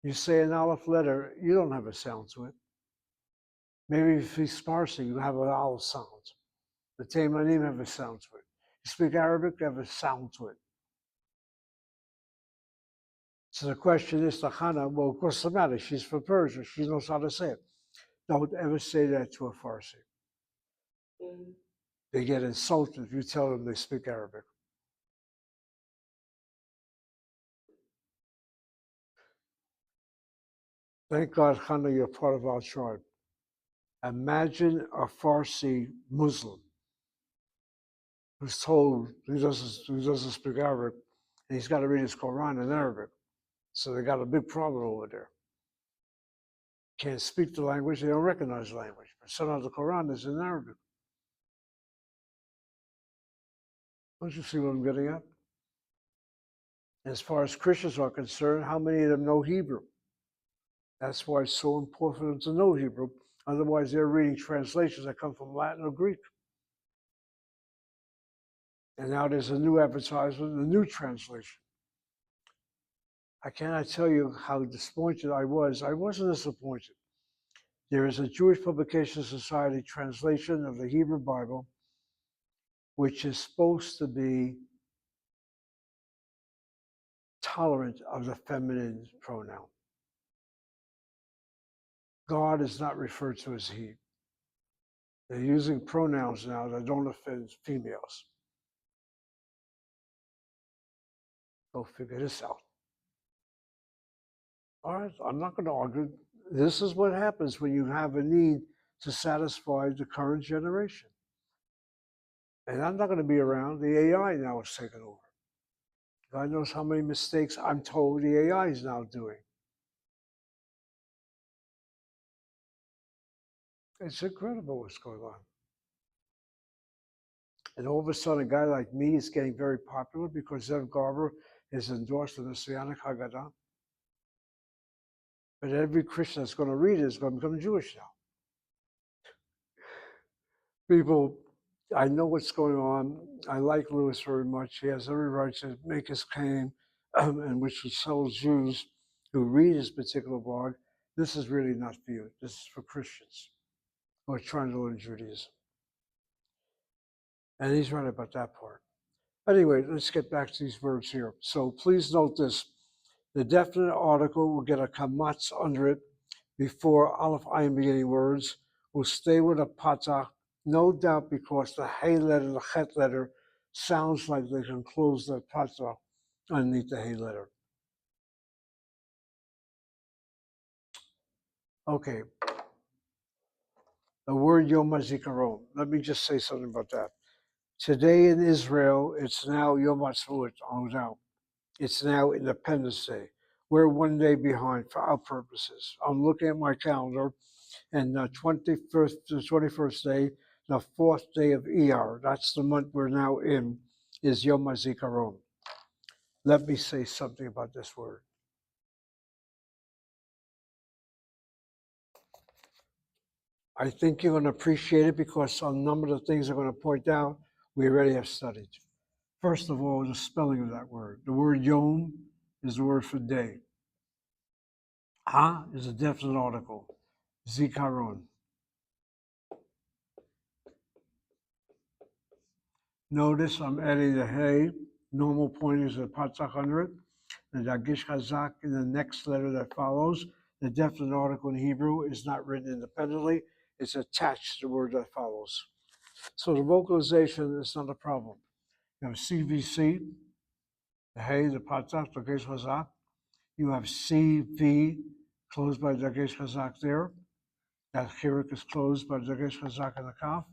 You say an aleph letter, you don't have a sound to it. Maybe if you Farsi, you have an aleph sound. The Teimanim have a sound to it. You speak Arabic, you have a sound to it. So the question is to Hannah, well, what's the matter? She's from Persia. She knows how to say it. Don't ever say that to a Farsi. They get insulted if you tell them they speak Arabic. Thank God, Hannah, you're part of our tribe. Imagine a Farsi Muslim who's told who doesn't speak Arabic, and he's got to read his Quran in Arabic. So they got a big problem over there. Can't speak the language, they don't recognize the language. But somehow the Quran is in Arabic. Don't you see what I'm getting at? As far as Christians are concerned, how many of them know Hebrew? That's why it's so important for them to know Hebrew. Otherwise, they're reading translations that come from Latin or Greek. And now there's a new advertisement, a new translation. I cannot tell you how disappointed I was. I wasn't disappointed. There is a Jewish Publication Society translation of the Hebrew Bible, which is supposed to be tolerant of the feminine pronoun. God is not referred to as he. They're using pronouns now that don't offend females. Go figure this out. All right, I'm not going to argue. This is what happens when you have a need to satisfy the current generation. And I'm not going to be around. The AI now is taking over. God knows how many mistakes I'm told the AI is now doing. It's incredible what's going on. And all of a sudden, a guy like me is getting very popular because Zev Garber is endorsed the Messianic Haggadah. But every Christian that's going to read it is going to become Jewish now. People, I know what's going on. I like Lewis very much. He has every right to make his claim, and which will tell Jews who read his particular blog, this is really not for you. This is for Christians who are trying to learn Judaism. And he's right about that part. Anyway, let's get back to these words here. So please note this. The definite article will get a kamatz under it before Aleph Ayin beginning words will stay with a patah, no doubt because the hey letter, the chet letter, sounds like they can close the patah underneath the hey letter. Okay. The word Yom HaZikaron. Let me just say something about that. Today in Israel, it's now Yom HaTzmaut, now. It's now Independence Day. We're one day behind for our purposes. I'm looking at my calendar, and the 21st day, the 4th day of Iyar, that's the month we're now in, is Yom HaZikaron. Let me say something about this word. I think you're going to appreciate it because a number of the things I'm going to point out, we already have studied. First of all, the spelling of that word. The word Yom is the word for day. Ha is a definite article. Zikaron. Notice I'm adding the hey. Normal point is the Patzach under it. The Dagish Chazak in the next letter that follows. The definite article in Hebrew is not written independently. It's attached to the word that follows. So the vocalization is not a problem. You have CVC, the hey, the Patzach, the Dagish Chazak. You have CV, closed by Dagish Chazak there. That chirik is closed by Dagish Chazak and the Kaf.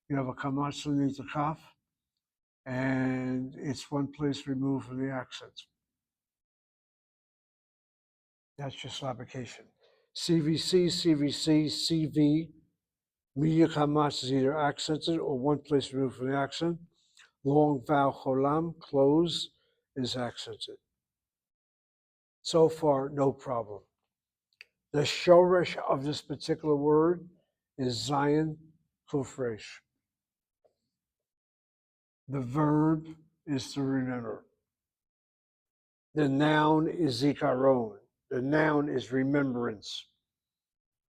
You have a kamatz underneath the Kaf, and it's one place removed from the accent. That's just application. CVC, CVC, CV, media kamatz is either accented or one place removed from the accent. Long vowel cholam, close, is accented. So far, no problem. The shoresh of this particular word is Zion Kufresh. The verb is to remember. The noun is zikaron. The noun is remembrance.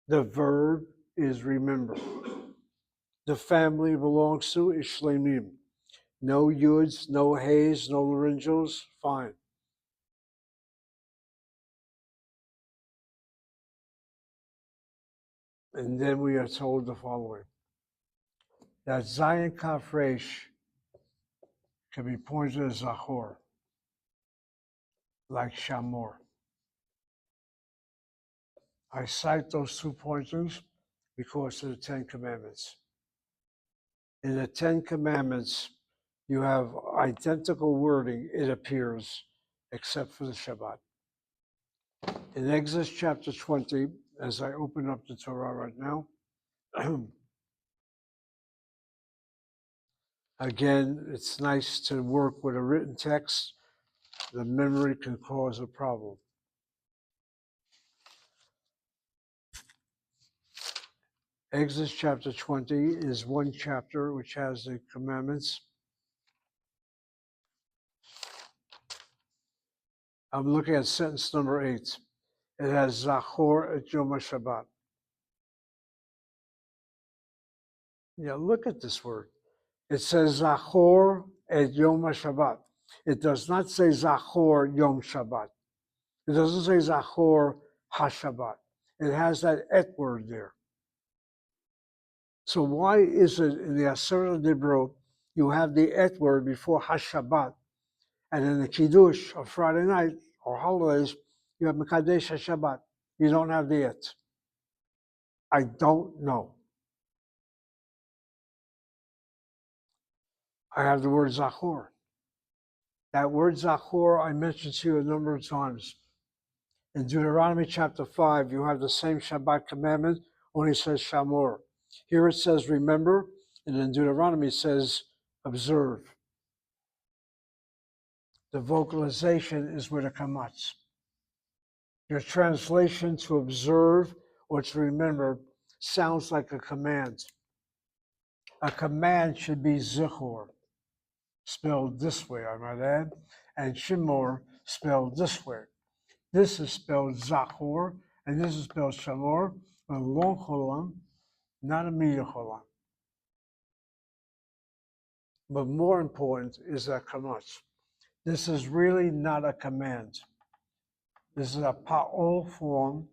The verb is remember. The family belongs to is shlemim. No yuds, no hays, no laryngeals, fine. And then we are told the following, that Zion Kaf Resh can be pointed as Zachor, like Shamor. I cite those 2 pointers because of the 10 Commandments. In the 10 Commandments, you have identical wording, it appears, except for the Shabbat. In Exodus chapter 20, as I open up the Torah right now, again, it's nice to work with a written text. The memory can cause a problem. Exodus chapter 20 is one chapter which has the commandments. I'm looking at sentence number 8. It has Zachor et Yom HaShabbat. Yeah, look at this word. It says Zachor et Yom HaShabbat. It does not say Zachor Yom Shabbat. It doesn't say Zachor HaShabbat. It has that et word there. So why is it in the Aseret Dibro you have the et word before HaShabbat, and in the Kiddush of Friday night or holidays you have Mekadesh HaShabbat? You don't have the et. I don't know. I have the word Zachor. That word Zachor I mentioned to you a number of times. In Deuteronomy chapter 5, you have the same Shabbat commandment, only it says Shamor. Here it says remember, and in Deuteronomy it says observe. The vocalization is with a kamatz. Your translation to observe or to remember sounds like a command. A command should be zichor, spelled this way, I might add, and shimor, spelled this way. This is spelled zachor, and this is spelled shamor, a long cholam, not a medium cholam. But more important is that kamatz. This is really not a command. This is a pa'ol form.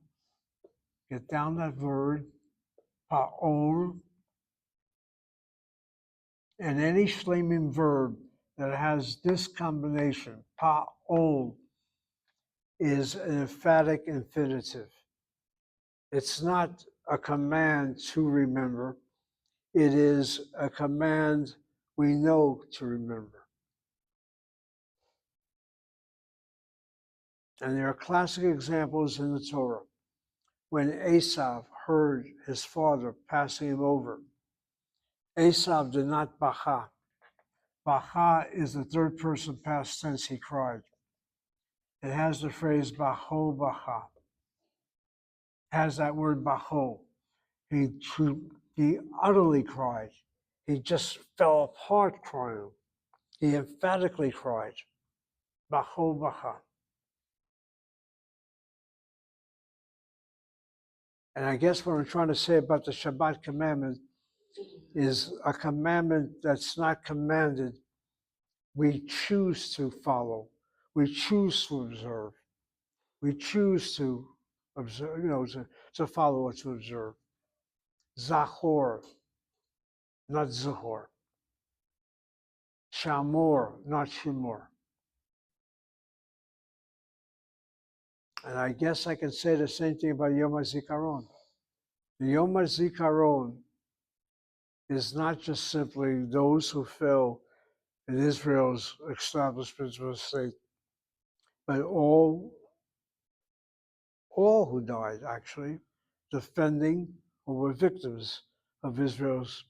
Get down that word, pa'ol. And any shlemim verb that has this combination, pa'ol, is an emphatic infinitive. It's not a command to remember. It is a command we know to remember. And there are classic examples in the Torah. When Esav heard his father passing him over, Esav did not bacha. Bacha is the third person past tense, he cried. It has the phrase bacho bacha. Has that word bacho. He utterly cried. He just fell apart crying. He emphatically cried. Bacho bacha. And I guess what I'm trying to say about the Shabbat commandment is a commandment that's not commanded. We choose to follow. We choose to observe. We choose to observe, to follow or to observe. Zachor, not Zahor. Shamor, not Shimor. And I guess I can say the same thing about Yom HaZikaron. The Yom HaZikaron is not just simply those who fell in Israel's establishment of a state, but all who died, actually, defending or were victims of Israel's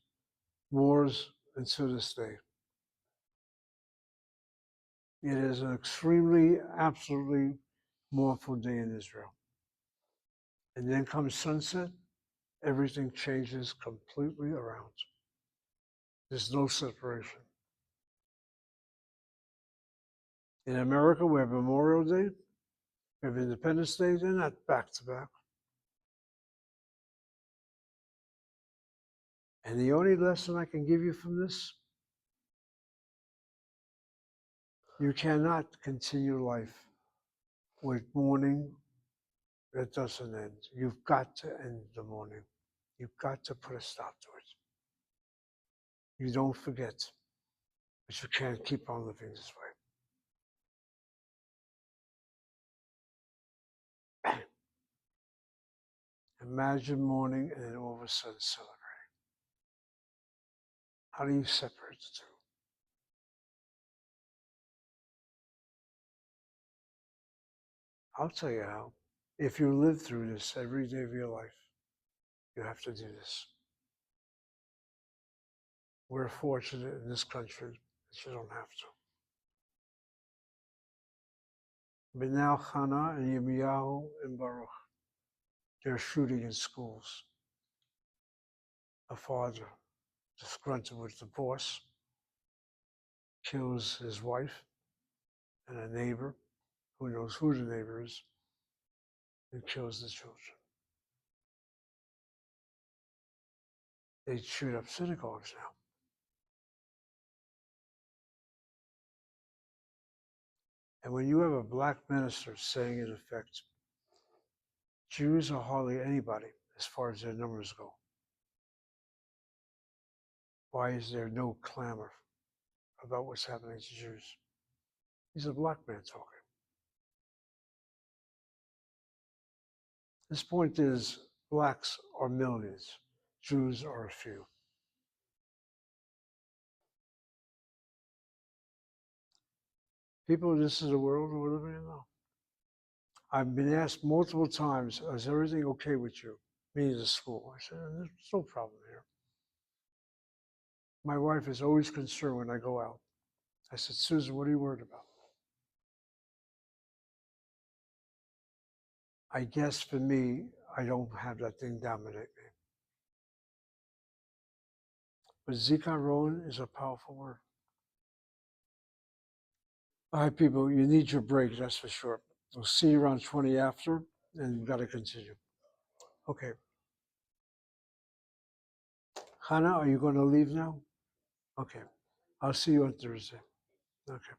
wars and to this day. It is an extremely, absolutely mournful day in Israel. And then comes sunset, everything changes completely around. There's no separation. In America, we have Memorial Day, we have Independence Day, they're not back to back. And the only lesson I can give you from this You cannot continue life with mourning that doesn't end. You've got to end the mourning. You've got to put a stop to it. You don't forget, but you can't keep on living this way. Imagine mourning and then all of a sudden celebrating. How do you separate the two? I'll tell you how. If you live through this every day of your life, you have to do this. We're fortunate in this country that you don't have to. But now Hannah and Yirmiyahu and Baruch, they're shooting in schools. A father, disgruntled with divorce, kills his wife and a neighbor, who knows who the neighbor is, and kills the children. They shoot up synagogues now. And when you have a black minister saying, in effect, Jews are hardly anybody as far as their numbers go, why is there no clamor about what's happening to Jews? He's a black man talking. This point is, blacks are millions, Jews are a few. People, this is the world we're living in now. I've been asked multiple times, is everything okay with you? Me as a school. I said, there's no problem here. My wife is always concerned when I go out. I said, Susan, what are you worried about? I guess for me, I don't have that thing dominate me. But Zikaron is a powerful word. All right, people, you need your break, that's for sure. We'll see you around 20 after, and you've got to continue. Okay. Hannah, are you going to leave now? Okay. I'll see you on Thursday. Okay.